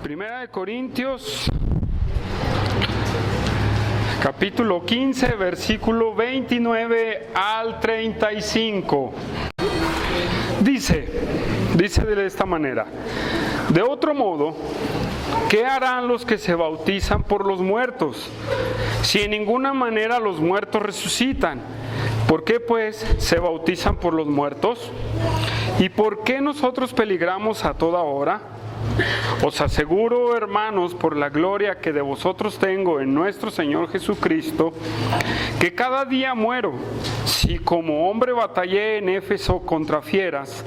Primera de Corintios, capítulo 15, versículo 29 al 35. Dice de esta manera: de otro modo, ¿qué harán los que se bautizan por los muertos? Si en ninguna manera los muertos resucitan, ¿por qué pues se bautizan por los muertos? ¿Y por qué nosotros peligramos a toda hora? Os aseguro, hermanos, por la gloria que de vosotros tengo en nuestro Señor Jesucristo, que cada día muero. Si como hombre batallé en Éfeso contra fieras,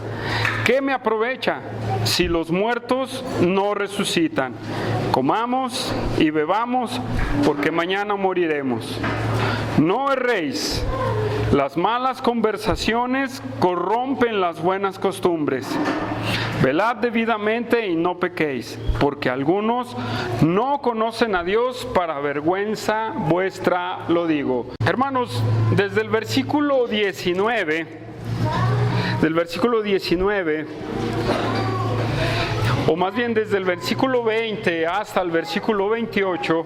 ¿qué me aprovecha si los muertos no resucitan? Comamos y bebamos, porque mañana moriremos. No erréis. Las malas conversaciones corrompen las buenas costumbres. Velad debidamente y no pequéis, porque algunos no conocen a Dios, para vergüenza vuestra lo digo. Hermanos, desde el versículo 19, o más bien desde el versículo 20 hasta el versículo 28,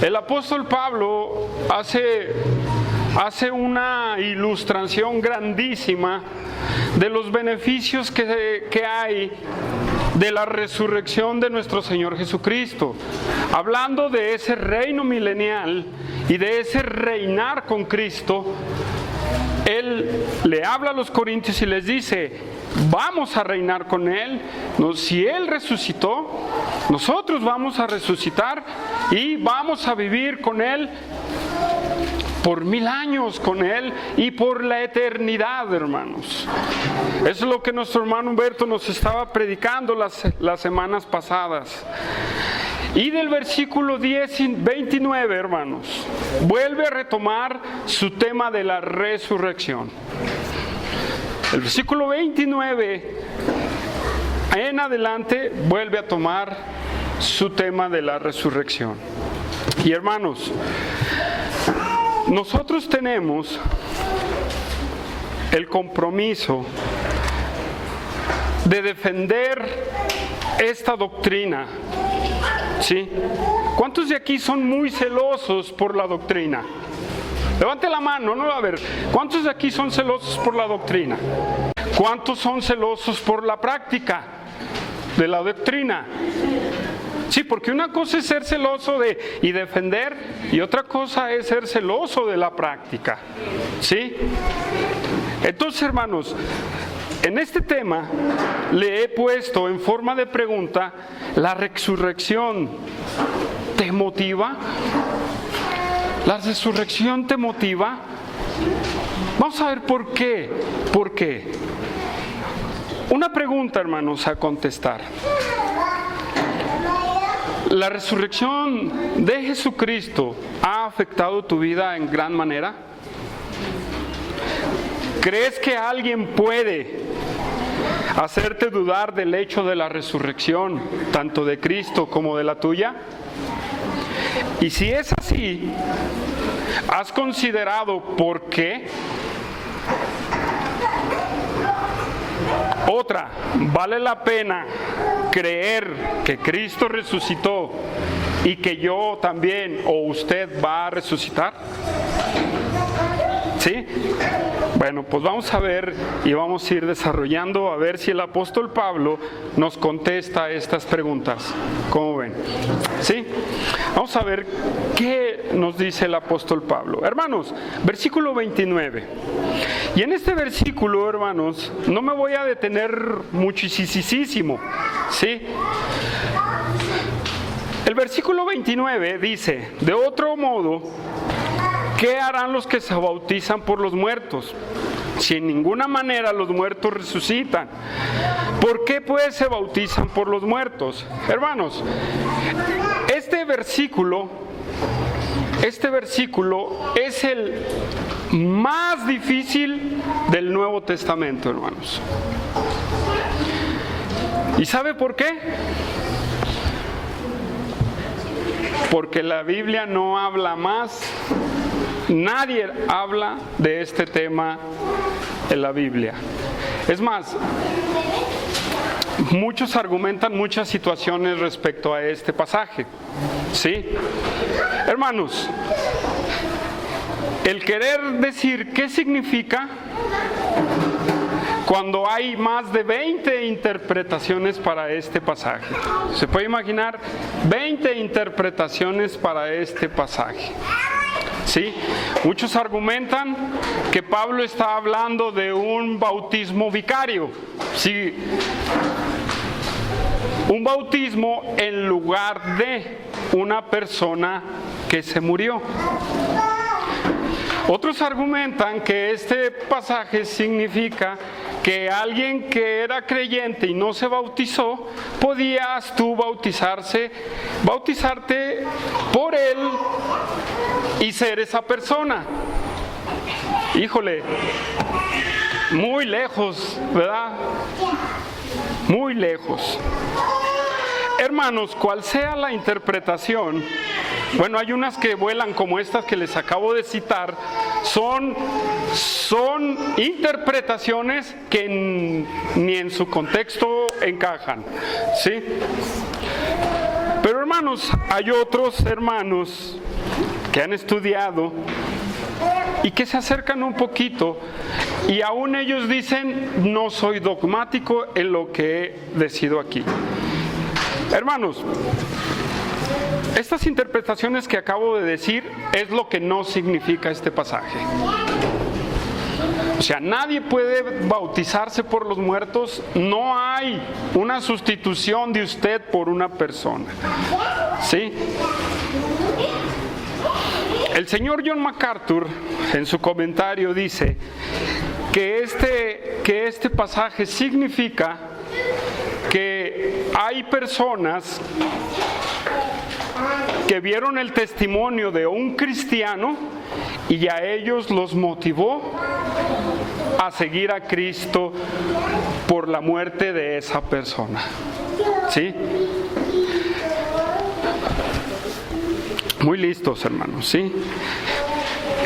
el apóstol Pablo hace una ilustración grandísima de los beneficios que hay de la resurrección de nuestro Señor Jesucristo, hablando de ese reino milenial y de ese reinar con Cristo. Él le habla a los corintios y les dice: vamos a reinar con Él. Si Él resucitó, nosotros vamos a resucitar y vamos a vivir con Él por 1000 años con Él y por la eternidad, hermanos. Eso es lo que nuestro hermano Humberto nos estaba predicando las semanas pasadas. Y del versículo 29, hermanos, vuelve a retomar su tema de la resurrección. El versículo 29 en adelante vuelve a tomar su tema de la resurrección. Y hermanos, nosotros tenemos el compromiso de defender esta doctrina, ¿sí? ¿Cuántos de aquí son muy celosos por la doctrina? Levante la mano, no, a ver, ¿cuántos de aquí son celosos por la doctrina? ¿Cuántos son celosos por la práctica de la doctrina? Sí, porque una cosa es ser celoso y defender, y otra cosa es ser celoso de la práctica, ¿sí? Entonces, hermanos, en este tema le he puesto en forma de pregunta: ¿la resurrección te motiva? ¿La resurrección te motiva? Vamos a ver por qué. ¿Por qué? Una pregunta, hermanos, a contestar. ¿La resurrección de Jesucristo ha afectado tu vida en gran manera? ¿Crees que alguien puede hacerte dudar del hecho de la resurrección, tanto de Cristo como de la tuya? Y si es así, ¿has considerado por qué? Otra, ¿vale la pena creer que Cristo resucitó y que yo también o usted va a resucitar? ¿Sí? Bueno, pues vamos a ver y vamos a ir desarrollando a ver si el apóstol Pablo nos contesta estas preguntas. ¿Cómo ven? ¿Sí? Vamos a ver qué nos dice el apóstol Pablo. Hermanos, versículo 29. Y en este versículo, hermanos, no me voy a detener muchísimo, ¿sí? El versículo 29 dice: de otro modo, ¿qué harán los que se bautizan por los muertos? Si en ninguna manera los muertos resucitan, ¿por qué pues se bautizan por los muertos? Hermanos, este versículo es el más difícil del Nuevo Testamento, hermanos. ¿Y sabe por qué? Porque la Biblia no habla más. Nadie habla de este tema en la Biblia. Es más, muchos argumentan muchas situaciones respecto a este pasaje. ¿Sí? Hermanos, el querer decir qué significa cuando hay más de 20 interpretaciones para este pasaje. ¿Se puede imaginar? 20 interpretaciones para este pasaje. ¿Sí? Muchos argumentan que Pablo está hablando de un bautismo vicario. ¿Sí? Un bautismo en lugar de una persona que se murió. Otros argumentan que este pasaje significa que alguien que era creyente y no se bautizó, podías tú bautizarte por él y ser esa persona. Híjole, muy lejos, ¿verdad? Muy lejos. Hermanos, cual sea la interpretación, bueno, hay unas que vuelan como estas que les acabo de citar, son interpretaciones que ni en su contexto encajan, ¿sí? Pero hermanos, hay otros hermanos que han estudiado y que se acercan un poquito y aún ellos dicen, no soy dogmático en lo que he decidido aquí. Hermanos, estas interpretaciones que acabo de decir es lo que no significa este pasaje. O sea, nadie puede bautizarse por los muertos, no hay una sustitución de usted por una persona. ¿Sí? El señor John MacArthur en su comentario dice que este pasaje significa que hay personas que vieron el testimonio de un cristiano y a ellos los motivó a seguir a Cristo por la muerte de esa persona. ¿Sí? Muy listos, hermanos, ¿sí?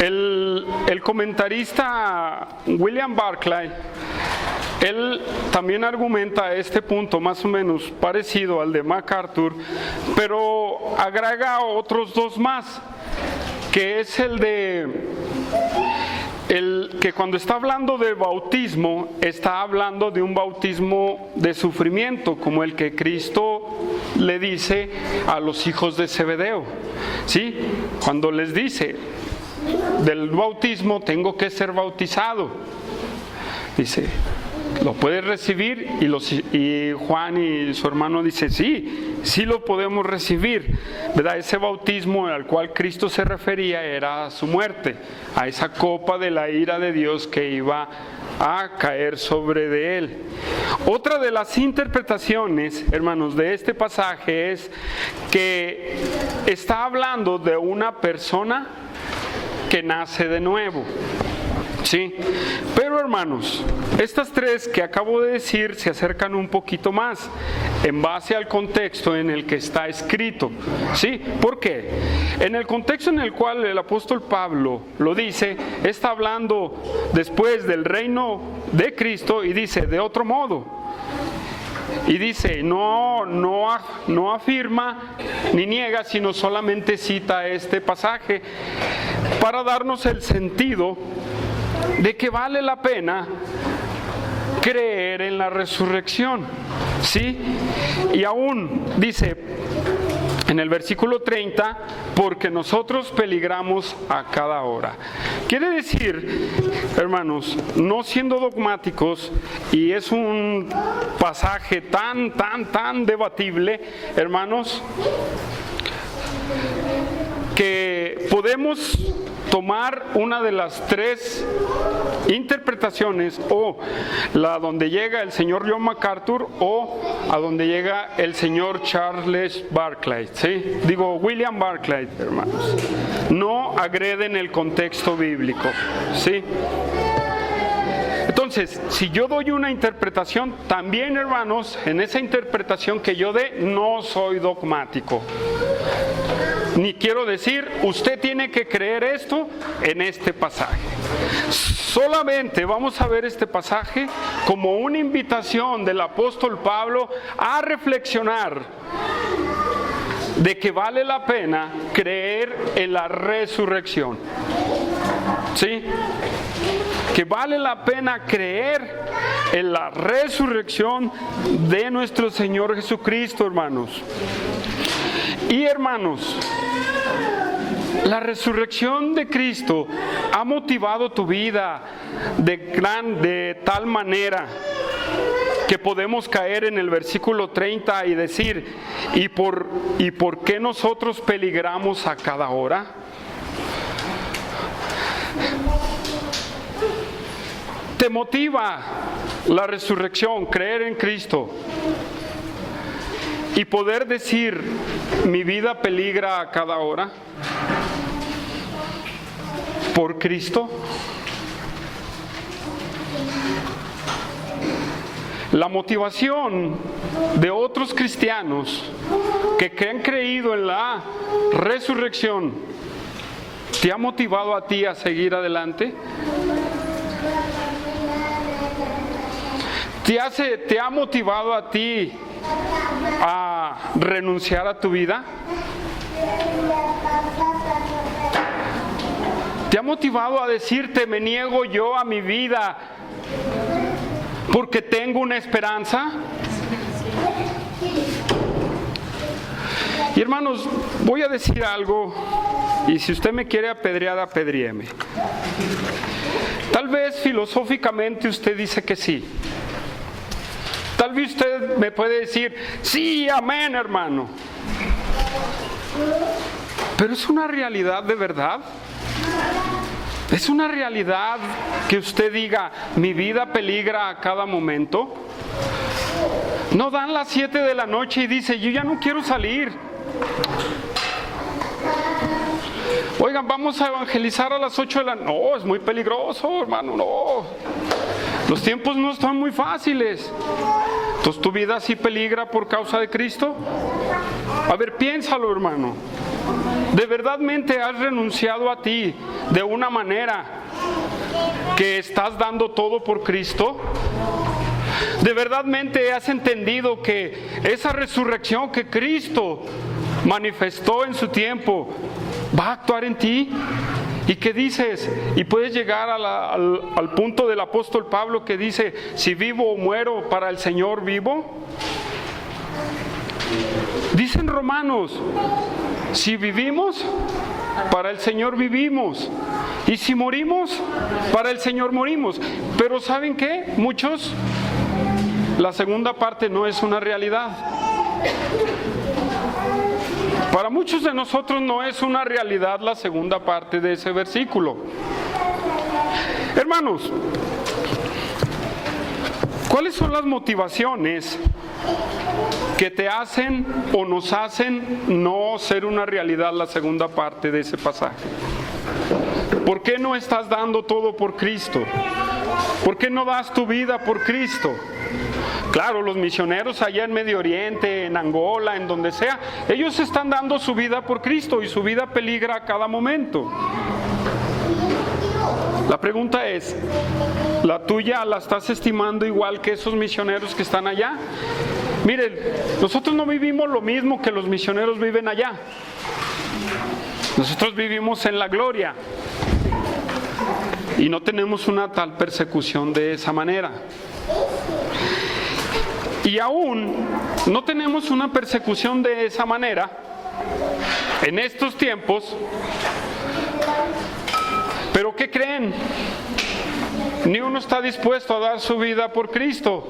El comentarista William Barclay, él también argumenta este punto más o menos parecido al de MacArthur, pero agrega otros dos más, que es que cuando está hablando de bautismo, está hablando de un bautismo de sufrimiento, como el que Cristo le dice a los hijos de Zebedeo, ¿sí? Cuando les dice, del bautismo tengo que ser bautizado, dice, ¿lo puedes recibir? Y Juan y su hermano dicen, sí lo podemos recibir, ¿verdad? Ese bautismo al cual Cristo se refería era a su muerte, a esa copa de la ira de Dios que iba a caer sobre de él. Otra de las interpretaciones, hermanos, de este pasaje es que está hablando de una persona que nace de nuevo. Sí, pero hermanos, estas tres que acabo de decir se acercan un poquito más en base al contexto en el que está escrito. ¿Sí? ¿Por qué? En el contexto en el cual el apóstol Pablo lo dice, está hablando después del reino de Cristo y dice de otro modo. Y dice, no afirma ni niega, sino solamente cita este pasaje para darnos el sentido de que vale la pena creer en la resurrección, ¿sí? Y aún dice en el versículo 30, porque nosotros peligramos a cada hora. Quiere decir, hermanos, no siendo dogmáticos, y es un pasaje tan debatible, hermanos, que podemos tomar una de las tres interpretaciones, o la donde llega el señor John MacArthur o a donde llega el señor Charles Barclay, ¿sí? Digo, William Barclay, hermanos. No agreden el contexto bíblico, ¿sí? Entonces, si yo doy una interpretación, también, hermanos, en esa interpretación que yo dé, no soy dogmático. Ni quiero decir, usted tiene que creer esto en este pasaje. Solamente vamos a ver este pasaje como una invitación del apóstol Pablo a reflexionar de que vale la pena creer en la resurrección. ¿Sí? Que vale la pena creer en la resurrección de nuestro Señor Jesucristo, hermanos. Y hermanos, la resurrección de Cristo ha motivado tu vida de tal manera que podemos caer en el versículo 30 y decir, ¿y por qué nosotros peligramos a cada hora? ¿Te motiva la resurrección, creer en Cristo y poder decir, mi vida peligra a cada hora por Cristo? La motivación de otros cristianos que han creído en la resurrección, ¿te ha motivado a ti a seguir adelante? ¿Te ha motivado a ti a renunciar a tu vida? ¿Te ha motivado a decirte, me niego yo a mi vida porque tengo una esperanza? Y hermanos, voy a decir algo, y si usted me quiere apedrear, apedríeme. Tal vez filosóficamente usted dice que sí. Tal vez usted me puede decir, sí, amén, hermano. Pero es una realidad de verdad. Es una realidad que usted diga, mi vida peligra a cada momento. No dan las 7 de la noche y dice, yo ya no quiero salir. Oigan, vamos a evangelizar a las 8 de la noche. No, es muy peligroso, hermano, no. Los tiempos no están muy fáciles. Entonces, ¿tu vida sí peligra por causa de Cristo? A ver, piénsalo, hermano. ¿De verdadmente has renunciado a ti de una manera que estás dando todo por Cristo? ¿De verdadmente has entendido que esa resurrección que Cristo manifestó en su tiempo va a actuar en ti? ¿Y qué dices? Y puedes llegar al punto del apóstol Pablo que dice, si vivo o muero, para el Señor vivo. Dicen Romanos, si vivimos, para el Señor vivimos. Y si morimos, para el Señor morimos. Pero ¿saben qué? Muchos, la segunda parte no es una realidad. Para muchos de nosotros no es una realidad la segunda parte de ese versículo. Hermanos, ¿cuáles son las motivaciones que te hacen o nos hacen no ser una realidad la segunda parte de ese pasaje? ¿Por qué no estás dando todo por Cristo? ¿Por qué no das tu vida por Cristo? Claro, los misioneros allá en Medio Oriente, en Angola, en donde sea, ellos están dando su vida por Cristo y su vida peligra a cada momento. La pregunta es, ¿la tuya la estás estimando igual que esos misioneros que están allá? Miren, nosotros no vivimos lo mismo que los misioneros viven allá. Nosotros vivimos en la gloria y no tenemos una tal persecución de esa manera. Y aún no tenemos una persecución de esa manera en estos tiempos. Pero ¿qué creen? Ni uno está dispuesto a dar su vida por Cristo.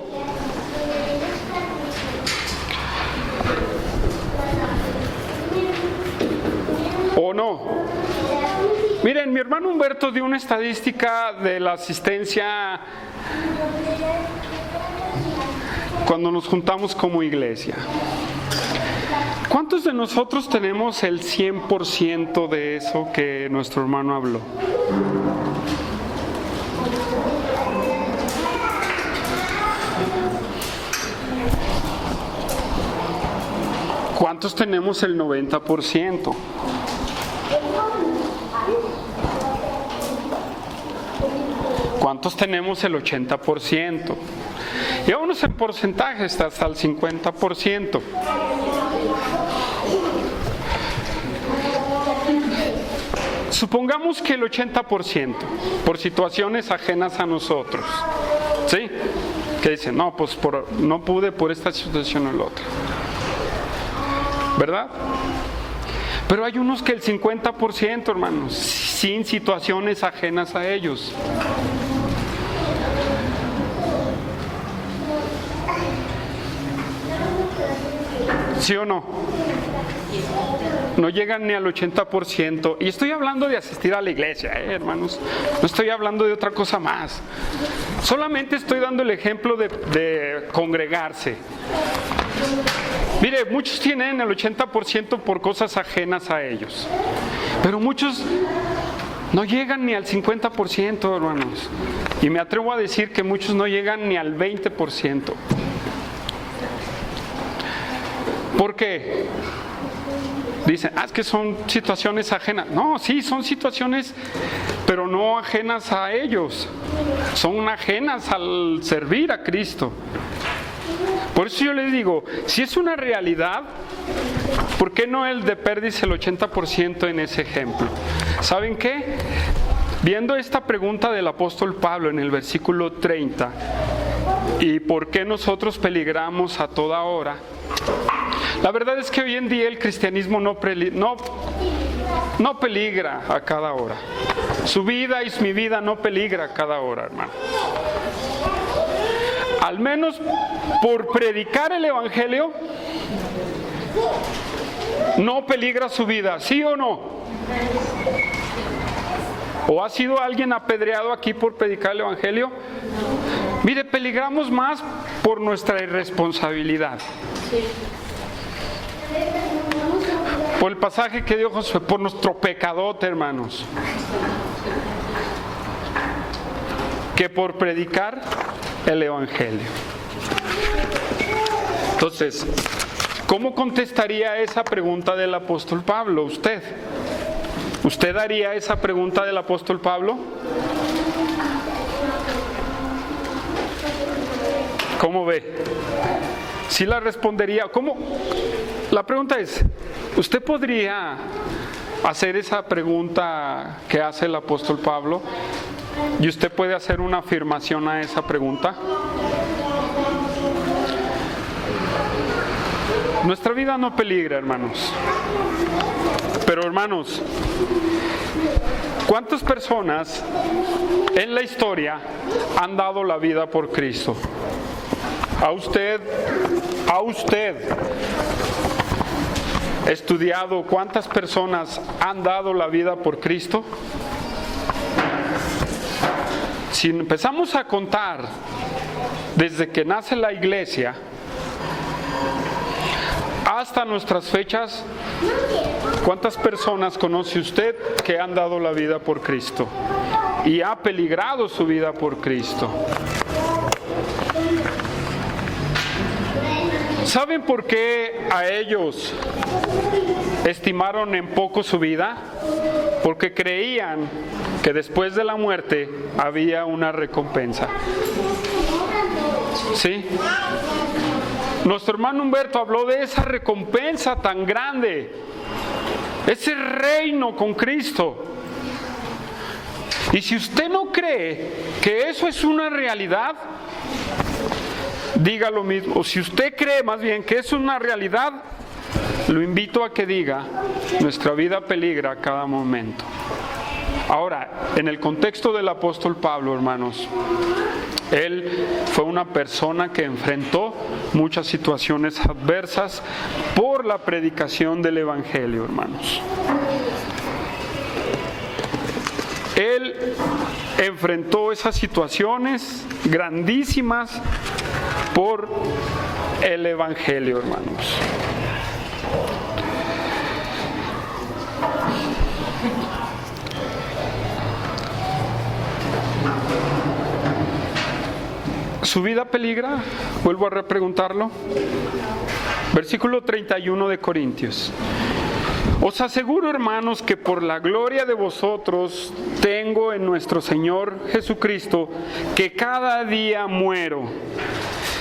¿O no? Miren, mi hermano Humberto dio una estadística de la asistencia cuando nos juntamos como iglesia. ¿Cuántos de nosotros tenemos el 100% de eso que nuestro hermano habló? ¿Cuántos tenemos el 90%? ¿Cuántos tenemos el 80%? Y vámonos en porcentajes hasta el 50%. Supongamos que el 80% por situaciones ajenas a nosotros, ¿sí? Que dicen, no, pues no pude por esta situación o la otra, ¿verdad? Pero hay unos que el 50%, hermanos, sin situaciones ajenas a ellos. ¿Sí o no? No llegan ni al 80%. Y estoy hablando de asistir a la iglesia, hermanos. No estoy hablando de otra cosa más. Solamente estoy dando el ejemplo de congregarse. Mire, muchos tienen el 80% por cosas ajenas a ellos. Pero muchos no llegan ni al 50%, hermanos. Y me atrevo a decir que muchos no llegan ni al 20%. ¿Por qué? Dicen, es que son situaciones ajenas. No, sí, son situaciones, pero no ajenas a ellos. Son ajenas al servir a Cristo. Por eso yo les digo, si es una realidad, ¿por qué no el de Perdis el 80% en ese ejemplo? ¿Saben qué? Viendo esta pregunta del apóstol Pablo en el versículo 30, ¿y por qué nosotros peligramos a toda hora? La verdad es que hoy en día el cristianismo no peligra a cada hora. Su vida y mi vida no peligra a cada hora, hermano. Al menos por predicar el evangelio, no peligra su vida, ¿sí o no? ¿O ha sido alguien apedreado aquí por predicar el evangelio? Mire, peligramos más por nuestra irresponsabilidad. Por el pasaje que dio Josué, por nuestro pecadote, hermanos, que por predicar el evangelio. Entonces, ¿cómo contestaría esa pregunta del apóstol Pablo? ¿Usted haría esa pregunta del apóstol Pablo? ¿Cómo ve? ¿Sí la respondería? ¿Cómo? La pregunta es, ¿usted podría hacer esa pregunta que hace el apóstol Pablo? ¿Y usted puede hacer una afirmación a esa pregunta? Nuestra vida no peligra, hermanos. Pero, hermanos, ¿cuántas personas en la historia han dado la vida por Cristo? ¿A usted estudiado cuántas personas han dado la vida por Cristo? Si empezamos a contar desde que nace la iglesia hasta nuestras fechas, ¿cuántas personas conoce usted que han dado la vida por Cristo y ha peligrado su vida por Cristo? ¿Saben por qué a ellos estimaron en poco su vida? Porque creían que después de la muerte había una recompensa. ¿Sí? Nuestro hermano Humberto habló de esa recompensa tan grande, ese reino con Cristo. Y si usted no cree que eso es una realidad, diga lo mismo. O si usted cree más bien que es una realidad, lo invito a que diga, nuestra vida peligra a cada momento. Ahora, en el contexto del apóstol Pablo, hermanos, él fue una persona que enfrentó muchas situaciones adversas por la predicación del evangelio, hermanos. Él enfrentó esas situaciones grandísimas por el evangelio, hermanos. ¿Su vida peligra? Vuelvo a repreguntarlo. Versículo 31 de Corintios. Os aseguro, hermanos, que por la gloria de vosotros tengo en nuestro Señor Jesucristo que cada día muero.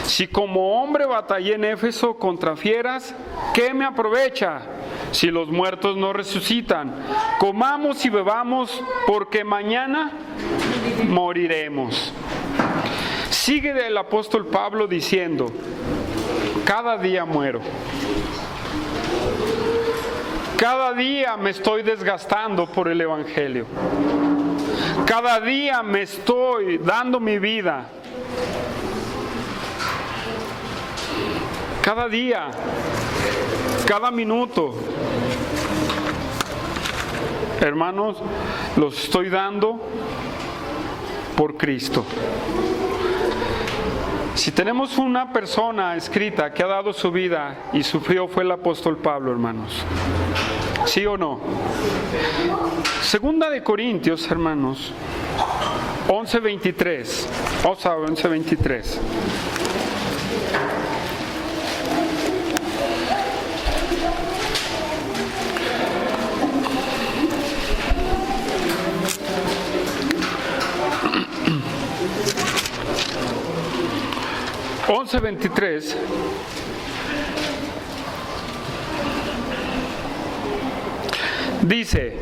Si como hombre batallé en Éfeso contra fieras, ¿qué me aprovecha si los muertos no resucitan? Comamos y bebamos, porque mañana moriremos. Sigue el apóstol Pablo diciendo, cada día muero. Cada día me estoy desgastando por el Evangelio. Cada día me estoy dando mi vida. Cada día, cada minuto, hermanos, los estoy dando por Cristo. Si tenemos una persona escrita que ha dado su vida y sufrió, fue el apóstol Pablo, hermanos. ¿Sí o no? Segunda de Corintios, hermanos, 11:23. 11:23. Dice,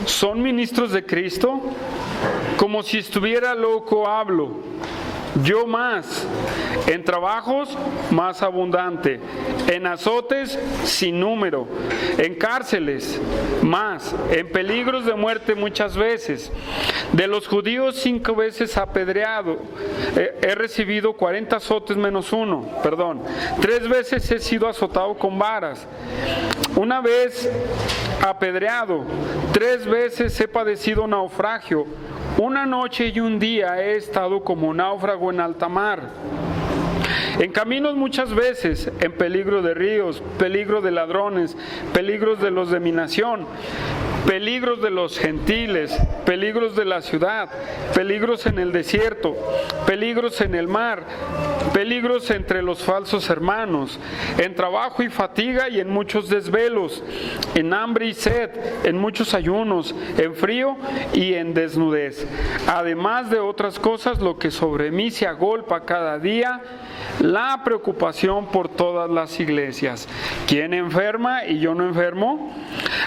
¿son ministros de Cristo? Como si estuviera loco hablo. Yo más, en trabajos más abundante, en azotes sin número, en cárceles más, en peligros de muerte muchas veces. De los judíos 5 veces apedreado, he recibido 40 azotes menos 1, 3 veces he sido azotado con varas, 1 vez apedreado, 3 veces he padecido naufragio, 1 noche y 1 día he estado como náufrago en alta mar. En caminos muchas veces, en peligro de ríos, peligro de ladrones, peligros de los de mi nación, peligros de los gentiles, peligros de la ciudad, peligros en el desierto, peligros en el mar, peligros entre los falsos hermanos, en trabajo y fatiga y en muchos desvelos, en hambre y sed, en muchos ayunos, en frío y en desnudez. Además de otras cosas, lo que sobre mí se agolpa cada día, la preocupación por todas las iglesias. ¿Quién enferma y yo no enfermo?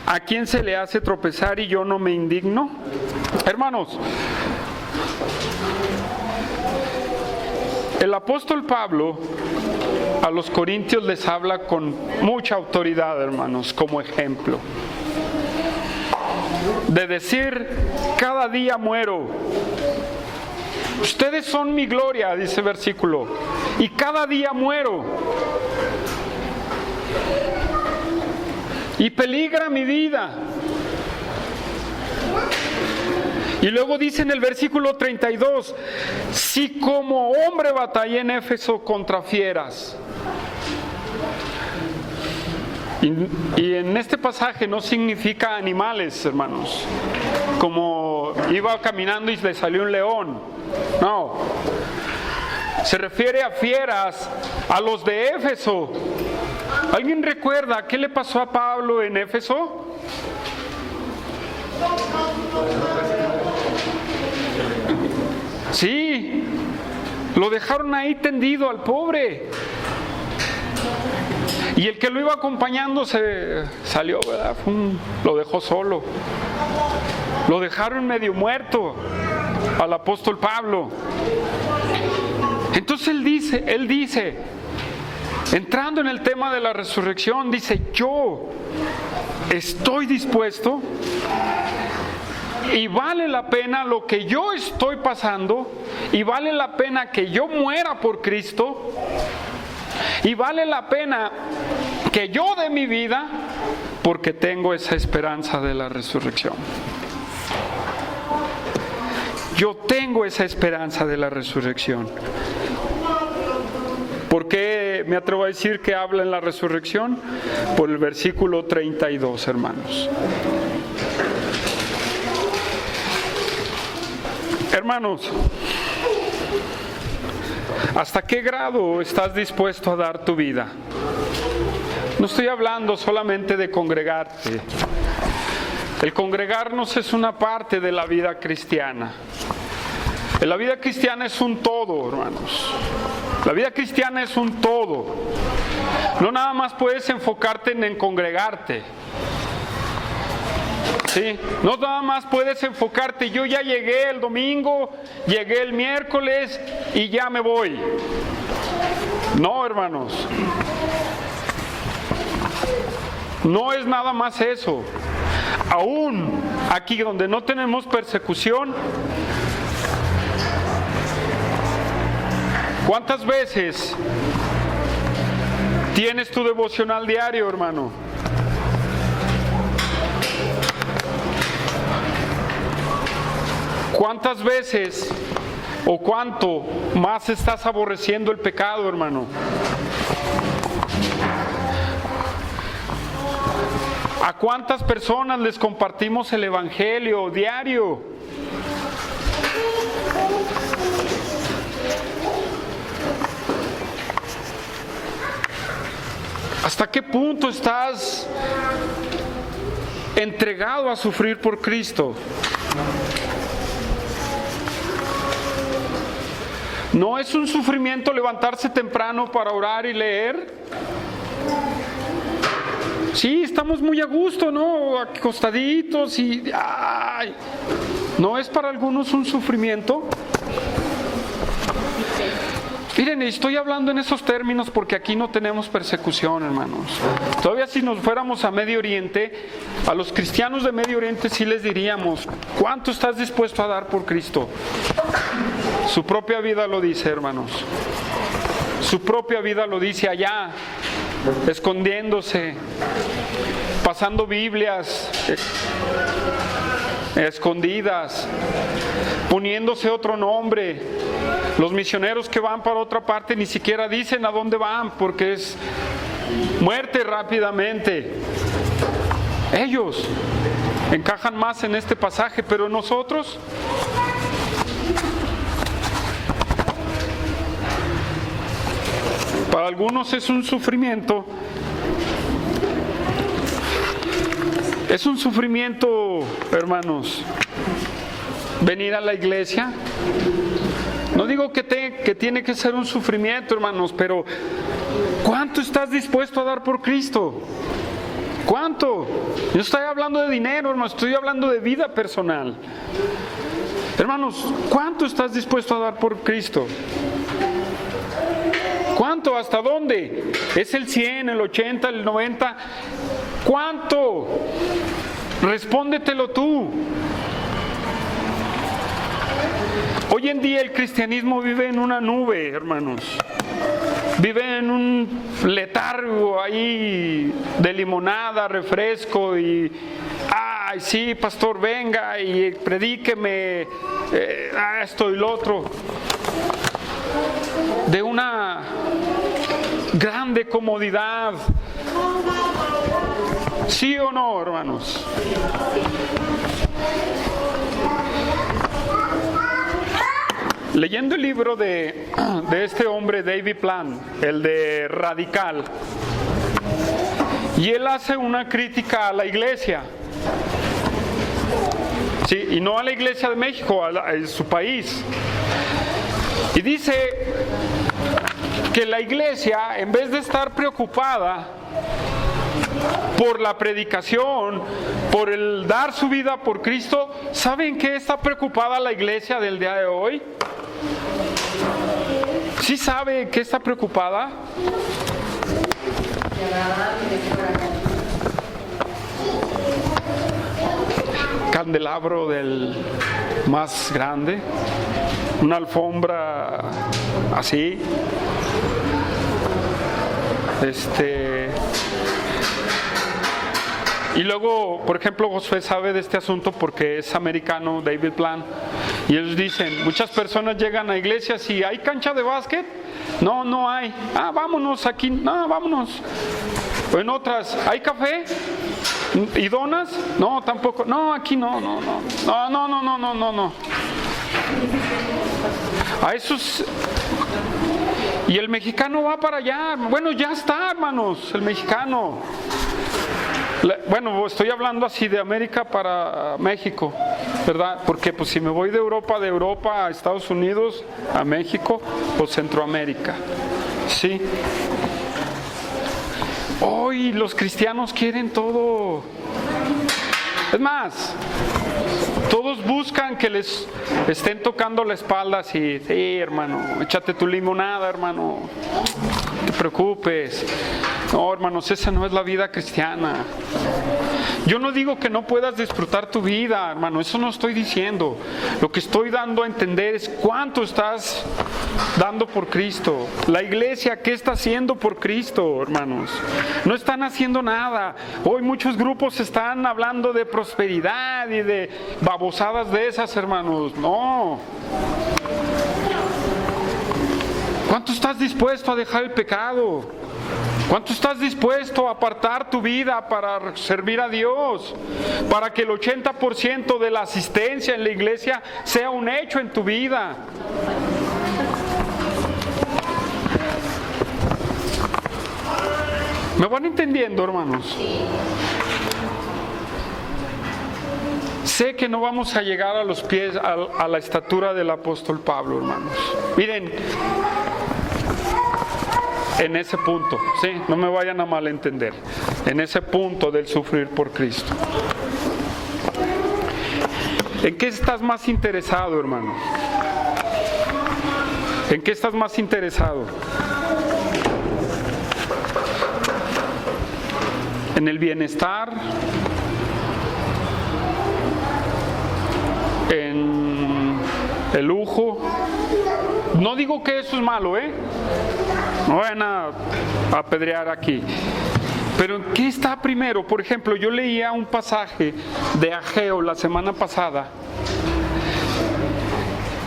¿A quién se le hace tropezar y yo no me indigno? Hermanos, el apóstol Pablo a los corintios les habla con mucha autoridad, hermanos, como ejemplo. De decir, cada día muero. Ustedes son mi gloria, dice el versículo, y cada día muero. Y peligra mi vida. Y luego dice en el versículo 32, si como hombre batallé en Éfeso contra fieras. Y en este pasaje no significa animales, hermanos, como iba caminando y le salió un león. No, se refiere a fieras, a los de Éfeso. ¿Alguien recuerda qué le pasó a Pablo en Éfeso? Sí, lo dejaron ahí tendido al pobre. Y el que lo iba acompañando se salió, ¿verdad? Lo dejó solo. Lo dejaron medio muerto al apóstol Pablo. Entonces él dice, entrando en el tema de la resurrección, dice, yo estoy dispuesto y vale la pena lo que yo estoy pasando, y vale la pena que yo muera por Cristo, y vale la pena que yo dé mi vida porque tengo esa esperanza de la resurrección. Yo tengo esa esperanza de la resurrección. ¿Por qué me atrevo a decir que habla en la resurrección? Por el versículo 32, hermanos. Hermanos, ¿hasta qué grado estás dispuesto a dar tu vida? No estoy hablando solamente de congregarte. El congregarnos es una parte de la vida cristiana. La vida cristiana es un todo, hermanos. La vida cristiana es un todo. No nada más puedes enfocarte en congregarte. ¿Sí? No nada más puedes enfocarte, yo ya llegué el domingo, llegué el miércoles y ya me voy. No, hermanos. No es nada más eso. Aún aquí donde no tenemos persecución, ¿cuántas veces tienes tu devocional diario, hermano? ¿Cuántas veces o cuánto más estás aborreciendo el pecado, hermano? ¿A cuántas personas les compartimos el evangelio diario? ¿Hasta qué punto estás entregado a sufrir por Cristo? ¿No es un sufrimiento levantarse temprano para orar y leer? Sí, estamos muy a gusto, ¿no? Acostaditos y... ¡ay! ¿No es para algunos un sufrimiento? Miren, estoy hablando en esos términos porque aquí no tenemos persecución, hermanos. Todavía si nos fuéramos a Medio Oriente, a los cristianos de Medio Oriente sí les diríamos, ¿cuánto estás dispuesto a dar por Cristo? Su propia vida lo dice, hermanos. Su propia vida lo dice allá, escondiéndose, pasando Biblias escondidas, poniéndose otro nombre. Los misioneros que van para otra parte ni siquiera dicen a dónde van porque es muerte rápidamente. Ellos encajan más en este pasaje, pero nosotros... Para algunos es un sufrimiento. Es un sufrimiento, hermanos, venir a la iglesia. No digo que tiene que ser un sufrimiento, hermanos, pero ¿cuánto estás dispuesto a dar por Cristo? ¿Cuánto? Yo estoy hablando de dinero, hermanos, estoy hablando de vida personal. Hermanos, ¿cuánto estás dispuesto a dar por Cristo? ¿Cuánto? ¿Hasta dónde? ¿Es el 100, el 80, el 90? ¿Cuánto? Respóndetelo tú. Hoy en día el cristianismo vive en una nube, hermanos. Vive en un letargo ahí de limonada, refresco y... ¡ay, sí, pastor, venga y predíqueme esto y lo otro! De una grande comodidad. ¿Sí o no, hermanos? Leyendo el libro de este hombre, David Platt, el de Radical, y él hace una crítica a la iglesia. Sí, y no a la iglesia de México, a su país. Y dice que la iglesia, en vez de estar preocupada por la predicación, por el dar su vida por Cristo, ¿saben qué está preocupada la iglesia del día de hoy? ¿Sí sabe qué está preocupada? Candelabro del más grande, una alfombra así, y luego, por ejemplo, Josué sabe de este asunto porque es americano, David Platt, y ellos dicen, muchas personas llegan a iglesias y ¿hay cancha de básquet? No, no hay. Ah, vámonos aquí. No, vámonos. O en otras, ¿hay café? ¿Y donas? No, tampoco. No, aquí no. A esos... Y el mexicano va para allá. Bueno, ya está, hermanos, el mexicano. Bueno, estoy hablando así de América para México, ¿verdad? Porque pues si me voy de Europa a Estados Unidos, a México o Centroamérica, ¿sí? Hoy los cristianos quieren todo. Es más, todos buscan que les estén tocando la espalda así, sí, hermano, échate tu limonada, hermano, no te preocupes. No, hermanos, esa no es la vida cristiana. Yo no digo que no puedas disfrutar tu vida, hermano, eso no estoy diciendo. Lo que estoy dando a entender es cuánto estás dando por Cristo. La iglesia, ¿qué está haciendo por Cristo, hermanos? No están haciendo nada. Hoy muchos grupos están hablando de prosperidad y de babosadas de esas, hermanos. No. ¿Cuánto estás dispuesto a dejar el pecado? ¿Cuánto estás dispuesto a apartar tu vida para servir a Dios? Para que el 80% de la asistencia en la iglesia sea un hecho en tu vida. ¿Me van entendiendo, hermanos? Sé que no vamos a llegar a los pies, a la estatura del apóstol Pablo, hermanos. Miren, en ese punto, sí, no me vayan a malentender, en ese punto del sufrir por Cristo. ¿En qué estás más interesado, hermano? ¿En qué estás más interesado? ¿En el bienestar? ¿En el lujo? No digo que eso es malo, no vayan a apedrear aquí. Pero ¿en qué está primero? Por ejemplo, yo leía un pasaje de Ageo la semana pasada.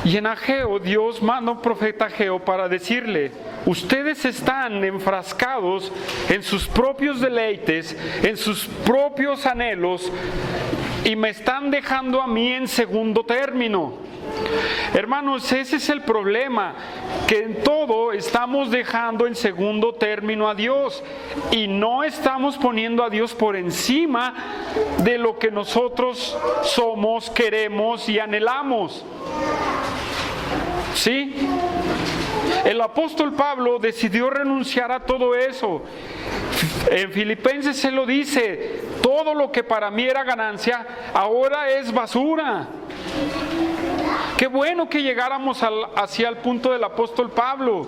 Y en Ageo, Dios manda a un profeta Ageo para decirle: ustedes están enfrascados en sus propios deleites, en sus propios anhelos, y me están dejando a mí en segundo término. Hermanos, ese es el problema, que en todo estamos dejando en segundo término a Dios y no estamos poniendo a Dios por encima de lo que nosotros somos, queremos y anhelamos. ¿Sí? El apóstol Pablo decidió renunciar a todo eso. En Filipenses se lo dice: todo lo que para mí era ganancia, ahora es basura. Qué bueno que llegáramos hacia el punto del apóstol Pablo.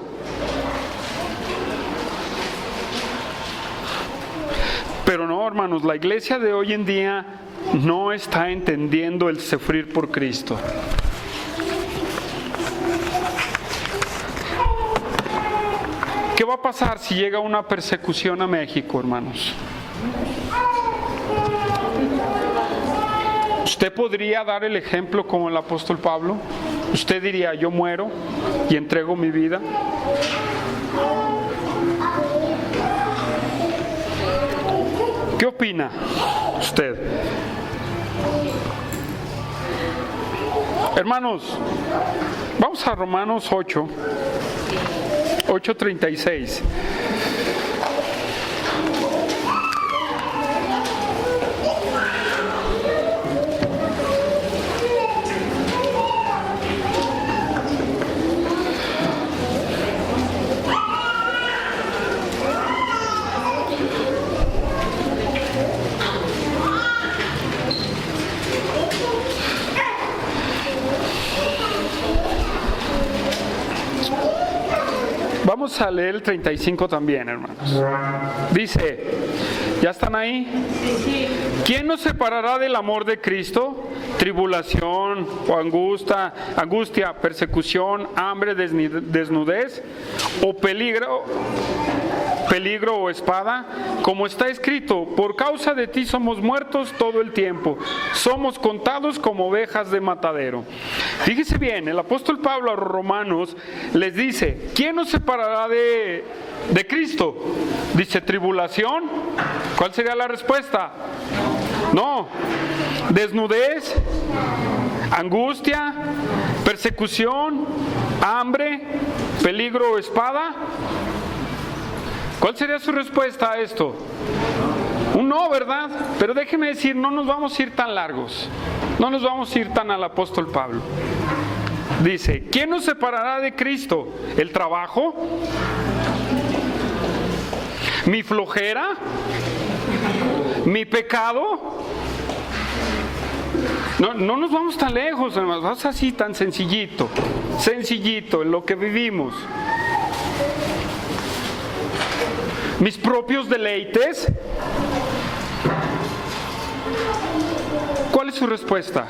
Pero no, hermanos, la iglesia de hoy en día no está entendiendo el sufrir por Cristo. ¿Qué va a pasar si llega una persecución a México, hermanos? ¿Usted podría dar el ejemplo como el apóstol Pablo? ¿Usted diría: yo muero y entrego mi vida? ¿Qué opina usted? Hermanos, vamos a Romanos 8:36. Vamos a leer el 35 también, hermanos. Dice, ¿ya están ahí? ¿Quién nos separará del amor de Cristo? Tribulación o angustia, persecución, hambre, desnudez o peligro o espada, como está escrito: por causa de ti somos muertos todo el tiempo, somos contados como ovejas de matadero. Fíjese bien, el apóstol Pablo a los romanos les dice: ¿quién nos separará de Cristo? Dice: tribulación. ¿Cuál sería la respuesta? No. Desnudez, angustia, persecución, hambre, peligro o espada. ¿Cuál sería su respuesta a esto? Un no, ¿verdad? Pero déjeme decir, no nos vamos a ir tan largos. No nos vamos a ir tan al apóstol Pablo. Dice, ¿quién nos separará de Cristo? ¿El trabajo? ¿Mi flojera? ¿Mi pecado? No nos vamos tan lejos, hermanos. Vamos así tan sencillito en lo que vivimos. ¿Mis propios deleites? ¿Cuál es su respuesta?